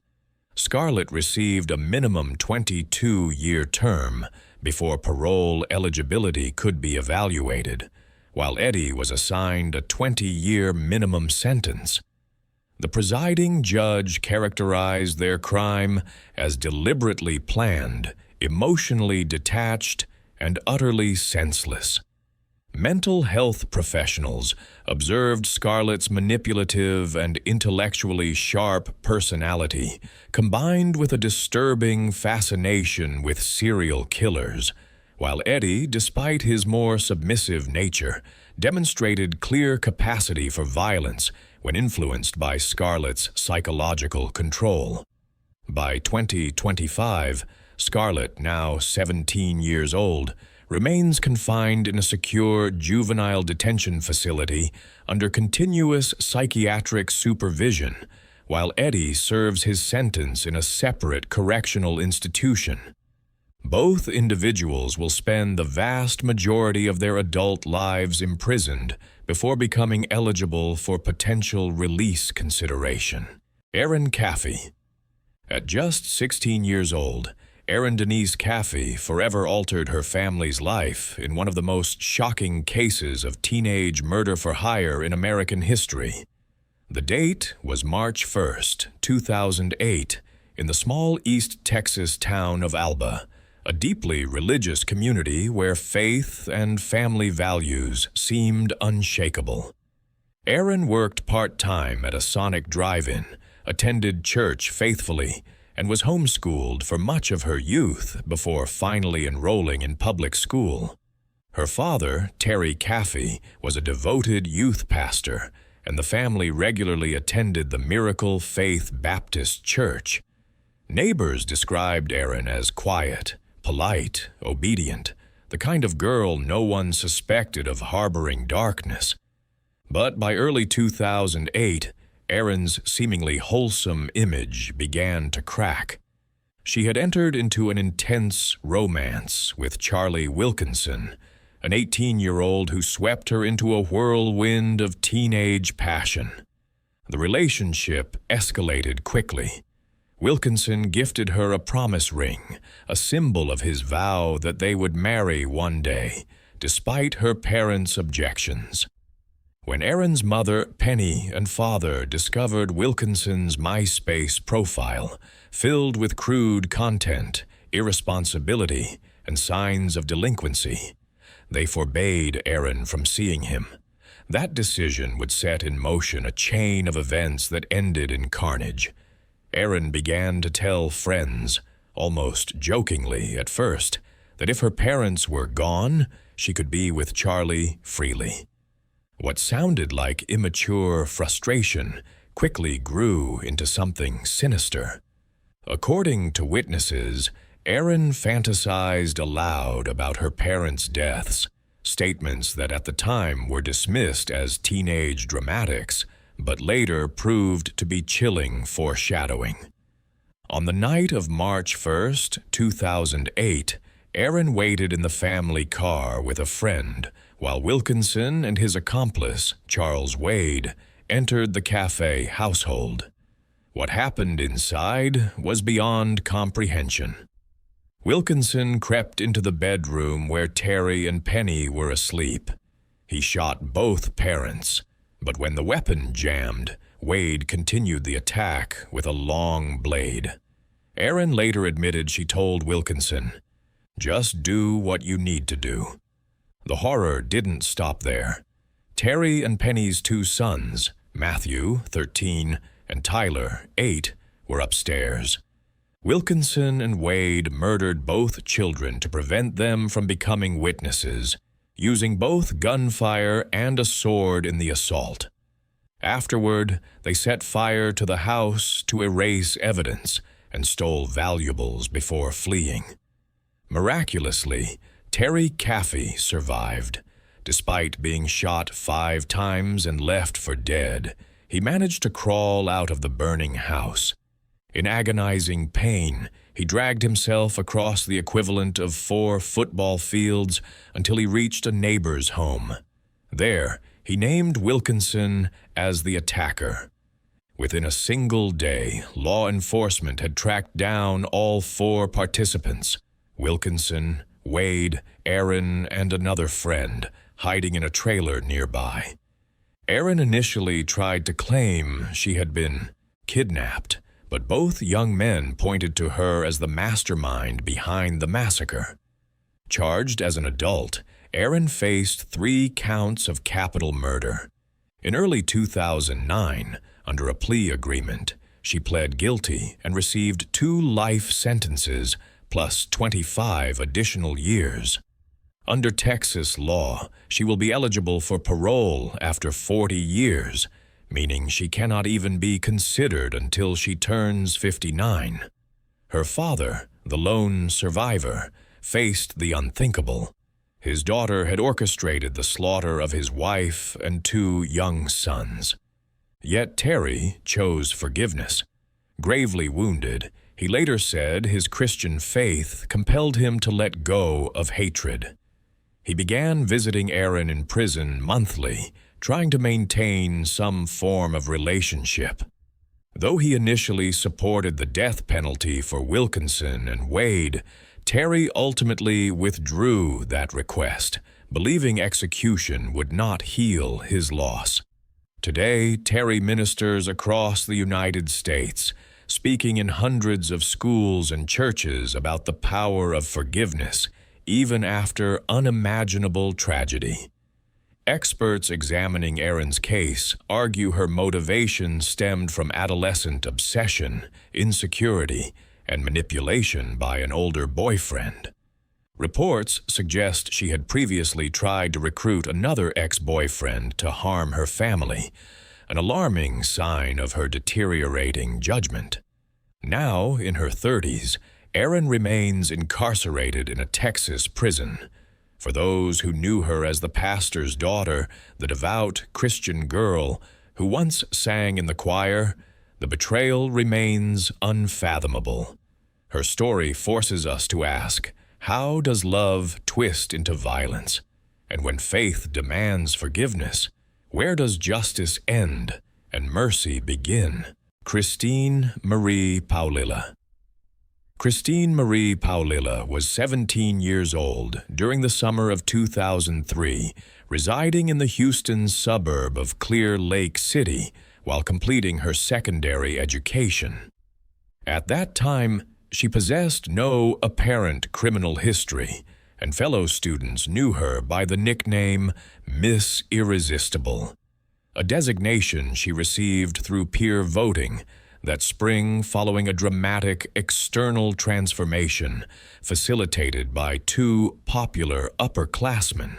Scarlett received a minimum 22-year term before parole eligibility could be evaluated, while Eddie was assigned a 20-year minimum sentence. The presiding judge characterized their crime as deliberately planned, emotionally detached, and utterly senseless. Mental health professionals observed Scarlett's manipulative and intellectually sharp personality, combined with a disturbing fascination with serial killers, while Eddie, despite his more submissive nature, demonstrated clear capacity for violence when influenced by Scarlett's psychological control. By 2025, Scarlett, now 17 years old, remains confined in a secure juvenile detention facility under continuous psychiatric supervision, while Eddie serves his sentence in a separate correctional institution. Both individuals will spend the vast majority of their adult lives imprisoned before becoming eligible for potential release consideration. Erin Caffey. At just 16 years old, Erin Denise Caffey forever altered her family's life in one of the most shocking cases of teenage murder for hire in American history. The date was March 1st, 2008, in the small East Texas town of Alba, a deeply religious community where faith and family values seemed unshakable. Erin worked part-time at a Sonic drive-in, attended church faithfully, and was homeschooled for much of her youth before finally enrolling in public school. Her father, Terry Caffey, was a devoted youth pastor, and the family regularly attended the Miracle Faith Baptist Church. Neighbors described Erin as quiet, polite, obedient, the kind of girl no one suspected of harboring darkness. But by early 2008, Erin's seemingly wholesome image began to crack. She had entered into an intense romance with Charlie Wilkinson, an 18-year-old who swept her into a whirlwind of teenage passion. The relationship escalated quickly. Wilkinson gifted her a promise ring, a symbol of his vow that they would marry one day, despite her parents' objections. When Erin's mother, Penny, and father discovered Wilkinson's MySpace profile, filled with crude content, irresponsibility, and signs of delinquency, they forbade Erin from seeing him. That decision would set in motion a chain of events that ended in carnage. Erin began to tell friends, almost jokingly at first, that if her parents were gone, she could be with Charlie freely. What sounded like immature frustration quickly grew into something sinister. According to witnesses, Erin fantasized aloud about her parents' deaths, statements that at the time were dismissed as teenage dramatics, but later proved to be chilling foreshadowing. On the night of March 1st, 2008, Erin waited in the family car with a friend, while Wilkinson and his accomplice, Charles Wade, entered the cafe household. What happened inside was beyond comprehension. Wilkinson crept into the bedroom where Terry and Penny were asleep. He shot both parents, but when the weapon jammed, Wade continued the attack with a long blade. Erin later admitted she told Wilkinson, "Just do what you need to do." The horror didn't stop there. Terry and Penny's two sons, Matthew, 13, and Tyler, 8, were upstairs. Wilkinson and Wade murdered both children to prevent them from becoming witnesses, using both gunfire and a sword in the assault. Afterward, they set fire to the house to erase evidence and stole valuables before fleeing. Miraculously, Terry Caffey survived. Despite being shot 5 times and left for dead, he managed to crawl out of the burning house. In agonizing pain, he dragged himself across the equivalent of 4 football fields until he reached a neighbor's home. There, he named Wilkinson as the attacker. Within a single day, law enforcement had tracked down all 4 participants: Wilkinson, Wade, Erin, and another friend, hiding in a trailer nearby. Aaron initially tried to claim she had been kidnapped, but both young men pointed to her as the mastermind behind the massacre. Charged as an adult, Aaron faced 3 counts of capital murder. In early 2009, under a plea agreement, she pled guilty and received 2 life sentences plus 25 additional years. Under Texas law, she will be eligible for parole after 40 years, meaning she cannot even be considered until she turns 59. Her father, the lone survivor, faced the unthinkable. His daughter had orchestrated the slaughter of his wife and 2 young sons. Yet Terry chose forgiveness. Gravely wounded, he later said his Christian faith compelled him to let go of hatred. He began visiting Aaron in prison monthly, trying to maintain some form of relationship. Though he initially supported the death penalty for Wilkinson and Wade, Terry ultimately withdrew that request, believing execution would not heal his loss. Today, Terry ministers across the United States, speaking in hundreds of schools and churches about the power of forgiveness, even after unimaginable tragedy. Experts examining Aaron's case argue her motivation stemmed from adolescent obsession, insecurity, and manipulation by an older boyfriend. Reports suggest she had previously tried to recruit another ex-boyfriend to harm her family, an alarming sign of her deteriorating judgment. Now, in her 30s, Aaron remains incarcerated in a Texas prison. For those who knew her as the pastor's daughter, the devout Christian girl who once sang in the choir, the betrayal remains unfathomable. Her story forces us to ask, how does love twist into violence? And when faith demands forgiveness, where does justice end and mercy begin? Christine Marie Paulila. Christine Marie Paulila was 17 years old during the summer of 2003, residing in the Houston suburb of Clear Lake City while completing her secondary education. At that time, she possessed no apparent criminal history, and fellow students knew her by the nickname Miss Irresistible, a designation she received through peer voting that spring following a dramatic external transformation facilitated by 2 popular upperclassmen.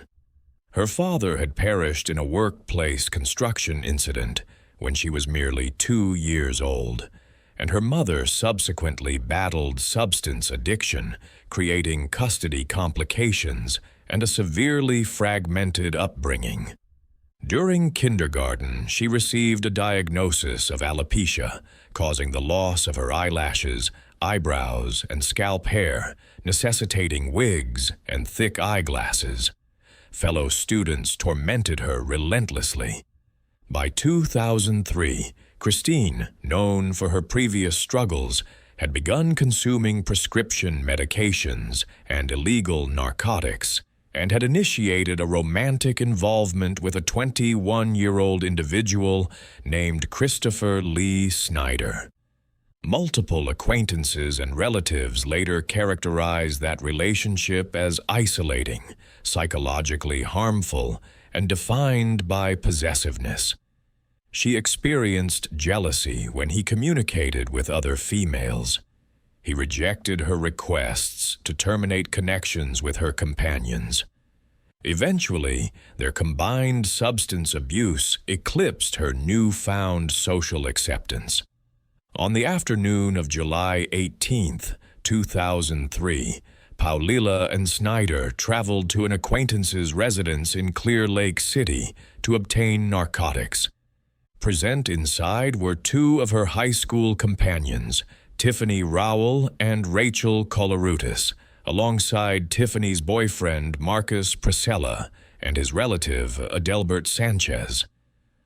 Her father had perished in a workplace construction incident when she was merely 2 years old, and her mother subsequently battled substance addiction, creating custody complications and a severely fragmented upbringing. During kindergarten, she received a diagnosis of alopecia, causing the loss of her eyelashes, eyebrows, and scalp hair, necessitating wigs and thick eyeglasses. Fellow students tormented her relentlessly. By 2003, Christine, known for her previous struggles, had begun consuming prescription medications and illegal narcotics, and had initiated a romantic involvement with a 21-year-old individual named Christopher Lee Snyder. Multiple acquaintances and relatives later characterized that relationship as isolating, psychologically harmful, and defined by possessiveness. She experienced jealousy when he communicated with other females. He rejected her requests to terminate connections with her companions. Eventually, their combined substance abuse eclipsed her newfound social acceptance. On the afternoon of July 18, 2003, Paulila and Snyder traveled to an acquaintance's residence in Clear Lake City to obtain narcotics. Present inside were 2 of her high school companions, Tiffany Rowell and Rachel Colarutis, alongside Tiffany's boyfriend Marcus Priscilla and his relative Adelbert Sanchez.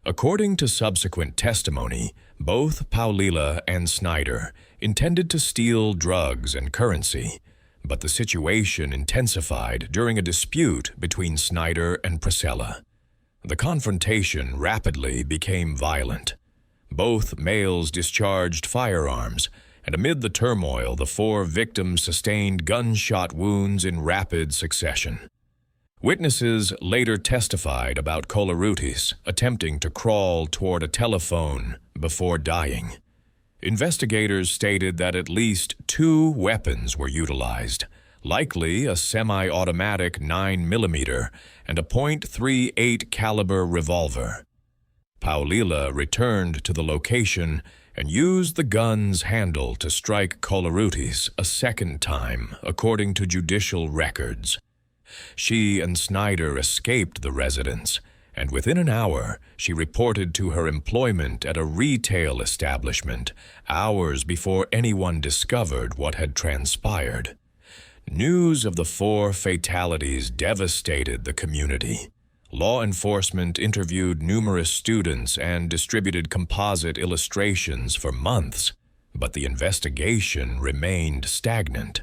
According to subsequent testimony, both Paulila and Snyder intended to steal drugs and currency, but the situation intensified during a dispute between Snyder and Priscilla. The confrontation rapidly became violent. Both males discharged firearms, and amid the turmoil, the four victims sustained gunshot wounds in rapid succession. Witnesses later testified about Koloroutis attempting to crawl toward a telephone before dying. Investigators stated that at least 2 weapons were utilized, likely a semi-automatic 9mm and a .38 caliber revolver. Paulila returned to the location and used the gun's handle to strike Koloroutis a second time, according to judicial records. She and Snyder escaped the residence, and within an hour, she reported to her employment at a retail establishment, hours before anyone discovered what had transpired. News of the 4 fatalities devastated the community. Law enforcement interviewed numerous students and distributed composite illustrations for months, but the investigation remained stagnant.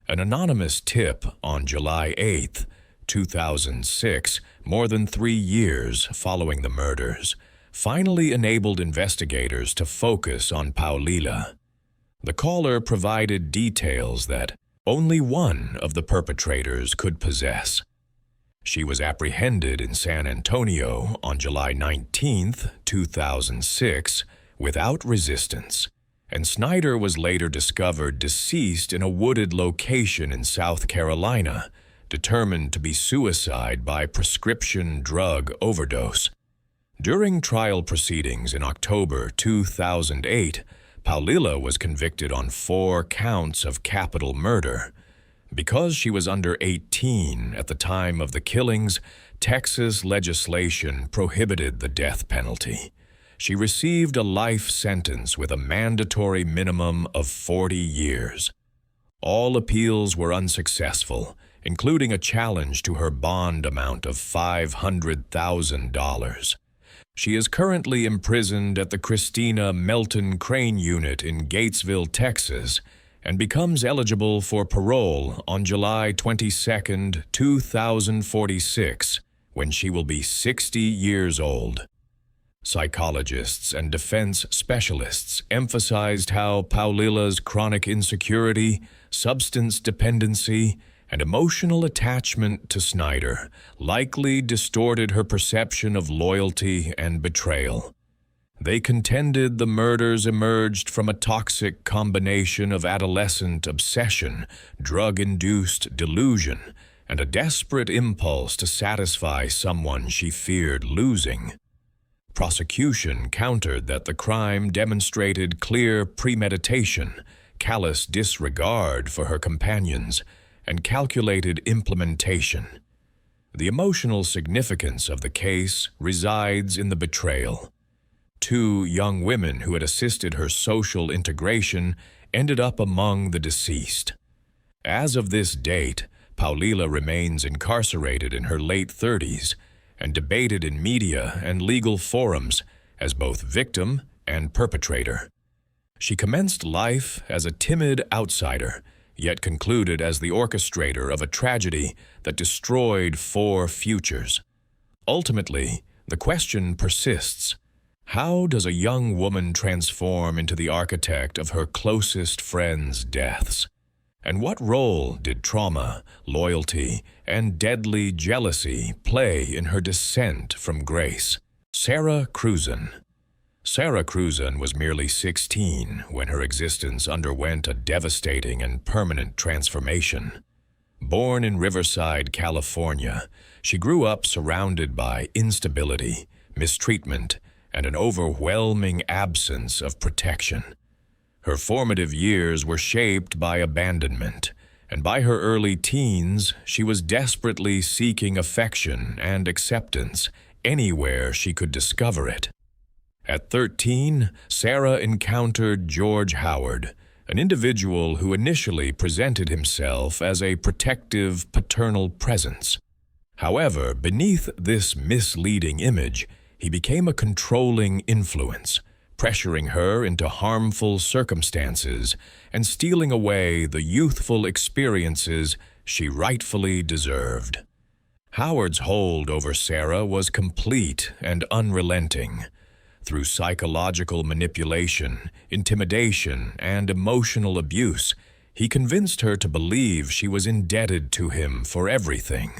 An anonymous tip on July 8, 2006, more than 3 years following the murders, finally enabled investigators to focus on Paulila. The caller provided details that only one of the perpetrators could possess. She was apprehended in San Antonio on July 19, 2006, without resistance, and Snyder was later discovered deceased in a wooded location in South Carolina, determined to be suicide by prescription drug overdose. During trial proceedings in October 2008, Paulila was convicted on 4 counts of capital murder. Because she was under 18 at the time of the killings, Texas legislation prohibited the death penalty. She received a life sentence with a mandatory minimum of 40 years. All appeals were unsuccessful, including a challenge to her bond amount of $500,000. She is currently imprisoned at the Christina Melton Crane Unit in Gatesville, Texas, and becomes eligible for parole on July 22, 2046, when she will be 60 years old. Psychologists and defense specialists emphasized how Paulila's chronic insecurity, substance dependency, and emotional attachment to Snyder likely distorted her perception of loyalty and betrayal. They contended the murders emerged from a toxic combination of adolescent obsession, drug-induced delusion, and a desperate impulse to satisfy someone she feared losing. Prosecution countered that the crime demonstrated clear premeditation, callous disregard for her companions, and calculated implementation. The emotional significance of the case resides in the betrayal. 2 young women who had assisted her social integration ended up among the deceased. As of this date, Paulila remains incarcerated in her late 30s and debated in media and legal forums as both victim and perpetrator. She commenced life as a timid outsider, yet concluded as the orchestrator of a tragedy that destroyed 4 futures. Ultimately, the question persists: how does a young woman transform into the architect of her closest friends' deaths? And what role did trauma, loyalty, and deadly jealousy play in her descent from grace? Sarah Cruzan. Sarah Cruzan was merely 16 when her existence underwent a devastating and permanent transformation. Born in Riverside, California, she grew up surrounded by instability, mistreatment, and an overwhelming absence of protection. Her formative years were shaped by abandonment, and by her early teens, she was desperately seeking affection and acceptance anywhere she could discover it. At 13, Sarah encountered George Howard, an individual who initially presented himself as a protective paternal presence. However, beneath this misleading image, he became a controlling influence, pressuring her into harmful circumstances and stealing away the youthful experiences she rightfully deserved. Howard's hold over Sarah was complete and unrelenting. Through psychological manipulation, intimidation, and emotional abuse, he convinced her to believe she was indebted to him for everything.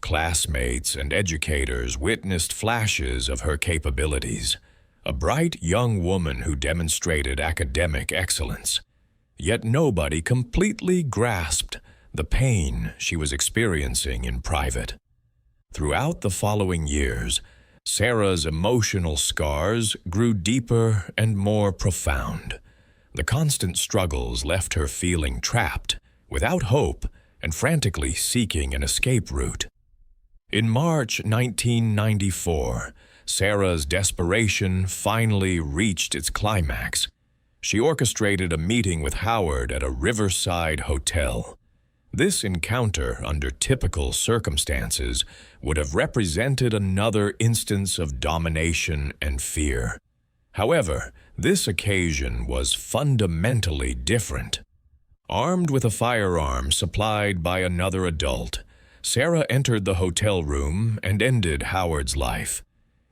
Classmates and educators witnessed flashes of her capabilities, a bright young woman who demonstrated academic excellence. Yet nobody completely grasped the pain she was experiencing in private. Throughout the following years, Sarah's emotional scars grew deeper and more profound. The constant struggles left her feeling trapped, without hope, and frantically seeking an escape route. In March 1994, Sarah's desperation finally reached its climax. She orchestrated a meeting with Howard at a riverside hotel. This encounter, under typical circumstances, would have represented another instance of domination and fear. However, this occasion was fundamentally different. Armed with a firearm supplied by another adult, Sarah entered the hotel room and ended Howard's life.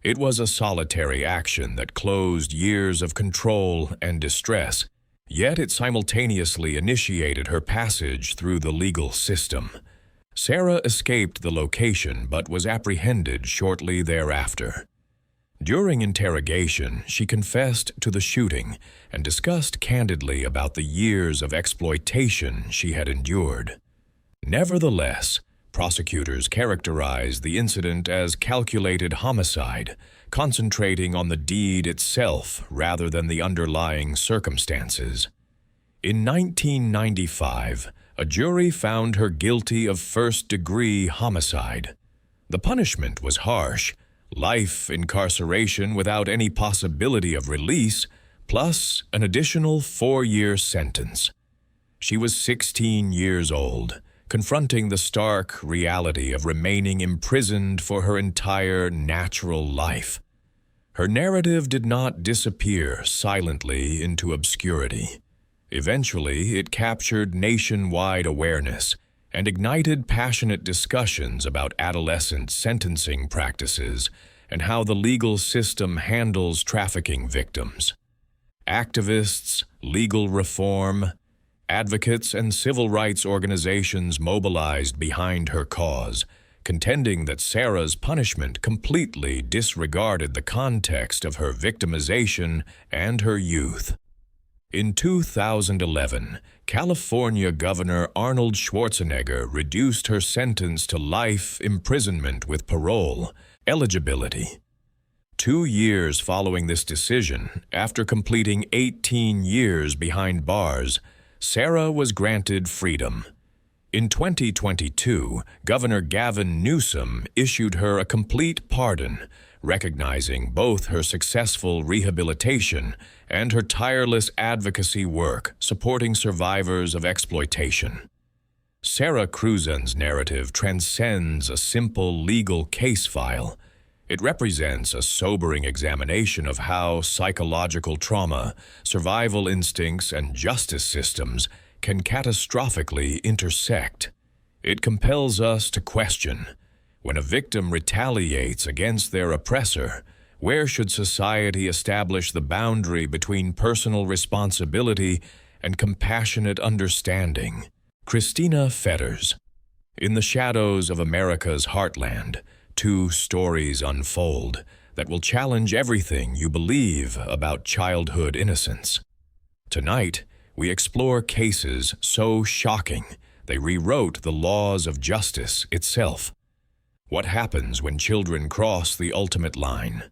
It was a solitary action that closed years of control and distress, yet it simultaneously initiated her passage through the legal system. Sarah escaped the location but was apprehended shortly thereafter. During interrogation, she confessed to the shooting and discussed candidly about the years of exploitation she had endured. Nevertheless, prosecutors characterized the incident as calculated homicide, concentrating on the deed itself rather than the underlying circumstances. In 1995, a jury found her guilty of first-degree homicide. The punishment was harsh: life incarceration without any possibility of release, plus an additional 4-year sentence. She was 16 years old, confronting the stark reality of remaining imprisoned for her entire natural life. Her narrative did not disappear silently into obscurity. Eventually, it captured nationwide awareness and ignited passionate discussions about adolescent sentencing practices and how the legal system handles trafficking victims. Activists, legal reform, advocates, and civil rights organizations mobilized behind her cause, contending that Sarah's punishment completely disregarded the context of her victimization and her youth. In 2011, California Governor Arnold Schwarzenegger reduced her sentence to life imprisonment with parole eligibility. 2 years following this decision, after completing 18 years behind bars, Sarah was granted freedom. In 2022, Governor Gavin Newsom issued her a complete pardon, recognizing both her successful rehabilitation and her tireless advocacy work supporting survivors of exploitation. Sarah Cruzan's narrative transcends a simple legal case file. It represents a sobering examination of how psychological trauma, survival instincts, and justice systems can catastrophically intersect. It compels us to question: when a victim retaliates against their oppressor, where should society establish the boundary between personal responsibility and compassionate understanding? Christina Fetters. In the shadows of America's heartland, 2 stories unfold that will challenge everything you believe about childhood innocence. Tonight, we explore cases so shocking they rewrote the laws of justice itself. What happens when children cross the ultimate line?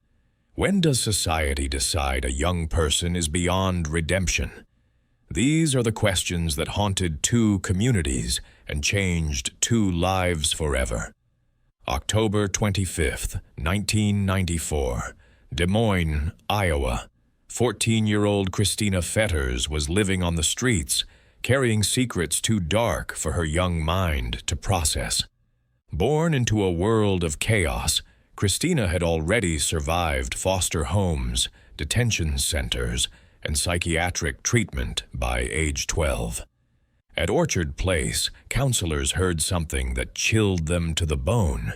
When does society decide a young person is beyond redemption? These are the questions that haunted 2 communities and changed 2 lives forever. October 25, 1994, Des Moines, Iowa. 14-year-old Christina Fetters was living on the streets, carrying secrets too dark for her young mind to process. Born into a world of chaos, Christina had already survived foster homes, detention centers, and psychiatric treatment by age 12. At Orchard Place, counselors heard something that chilled them to the bone.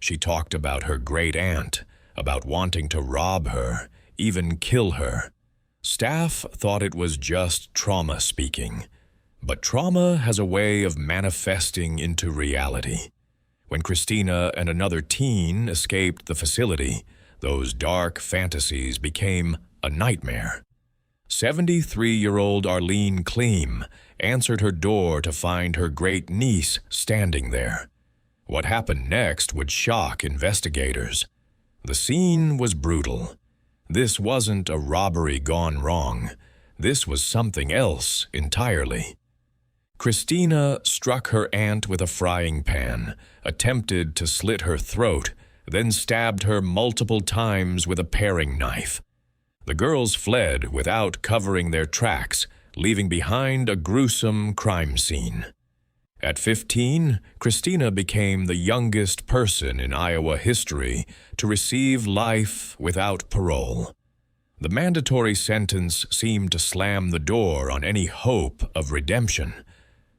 She talked about her great-aunt, about wanting to rob her, even kill her. Staff thought it was just trauma speaking. But trauma has a way of manifesting into reality. When Christina and another teen escaped the facility, those dark fantasies became a nightmare. 73-year-old Arlene Kleem answered her door to find her great-niece standing there. What happened next would shock investigators. The scene was brutal. This wasn't a robbery gone wrong. This was something else entirely. Christina struck her aunt with a frying pan, attempted to slit her throat, then stabbed her multiple times with a paring knife. The girls fled without covering their tracks, leaving behind a gruesome crime scene. At 15, Christina became the youngest person in Iowa history to receive life without parole. The mandatory sentence seemed to slam the door on any hope of redemption.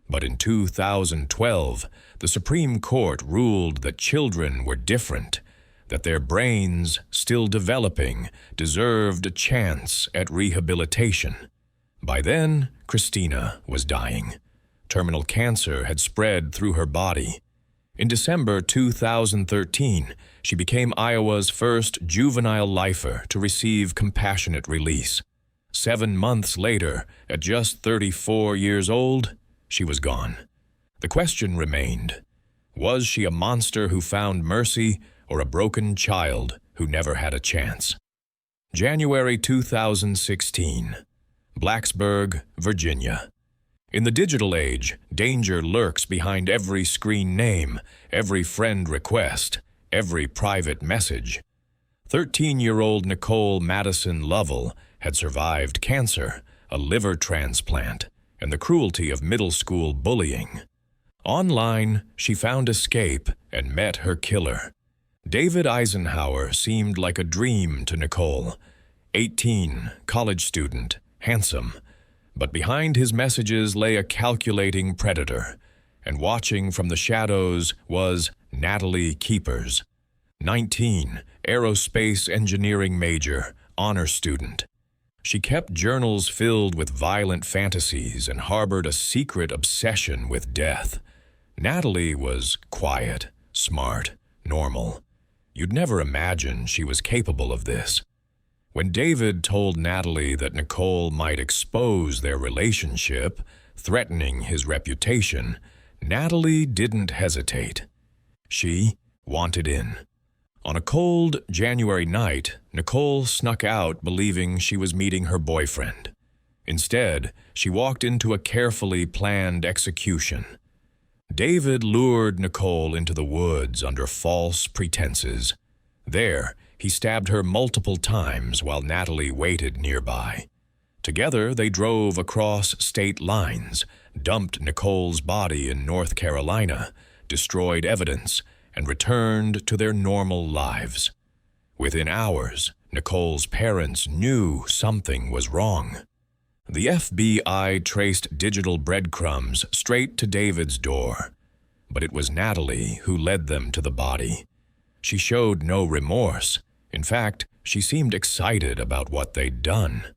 But in 2012, the Supreme Court ruled that children were different, that their brains, still developing, deserved a chance at rehabilitation. By then, Christina was dying. Terminal cancer had spread through her body. In December 2013, she became Iowa's first juvenile lifer to receive compassionate release. 7 months later, at just 34 years old, she was gone. The question remained: was she a monster who found mercy or a broken child who never had a chance? January 2016, Blacksburg, Virginia. In the digital age, danger lurks behind every screen name, every friend request, every private message. 13-year-old Nicole Madison Lovell had survived cancer, a liver transplant, and the cruelty of middle school bullying. Online, she found escape and met her killer. David Eisenhower seemed like a dream to Nicole. 18, college student, handsome. But behind his messages lay a calculating predator, and watching from the shadows was Natalie Keepers. 19, aerospace engineering major, honor student. She kept journals filled with violent fantasies and harbored a secret obsession with death. Natalie was quiet, smart, normal. You'd never imagine she was capable of this. When David told Natalie that Nicole might expose their relationship, threatening his reputation, Natalie didn't hesitate. She wanted in. On a cold January night, Nicole snuck out believing she was meeting her boyfriend. Instead, she walked into a carefully planned execution. David lured Nicole into the woods under false pretenses. There, he stabbed her multiple times while Natalie waited nearby. Together, they drove across state lines, dumped Nicole's body in North Carolina, destroyed evidence, and returned to their normal lives. Within hours, Nicole's parents knew something was wrong. The FBI traced digital breadcrumbs straight to David's door, but it was Natalie who led them to the body. She showed no remorse. In fact, she seemed excited about what they'd done.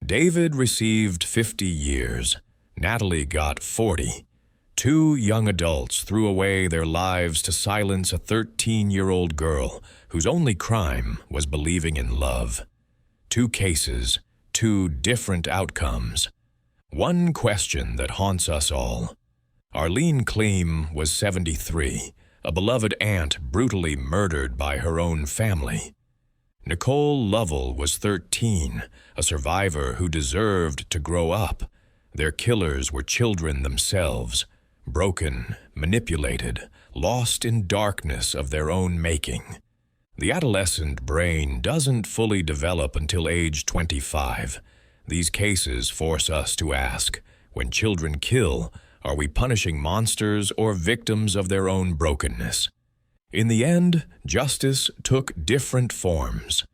David received 50 years. Natalie got 40. 2 young adults threw away their lives to silence a 13-year-old girl whose only crime was believing in love. 2 cases, 2 different outcomes. One question that haunts us all. Arlene Kleem was 73, a beloved aunt brutally murdered by her own family. Nicole Lovell was 13, a survivor who deserved to grow up. Their killers were children themselves, broken, manipulated, lost in darkness of their own making. The adolescent brain doesn't fully develop until age 25. These cases force us to ask, when children kill, are we punishing monsters or victims of their own brokenness? In the end, justice took different forms.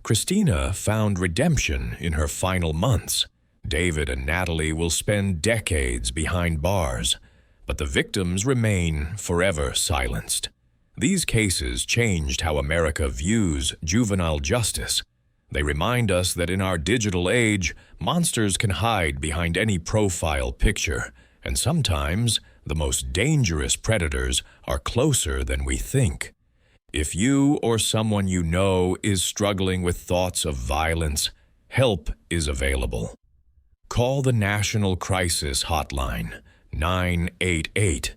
Christina found redemption in her final months. David and Natalie will spend decades behind bars, but the victims remain forever silenced. These cases changed how America views juvenile justice. They remind us that in our digital age, monsters can hide behind any profile picture, and sometimes the most dangerous predators are closer than we think. If you or someone you know is struggling with thoughts of violence, help is available. Call the National Crisis Hotline, 988,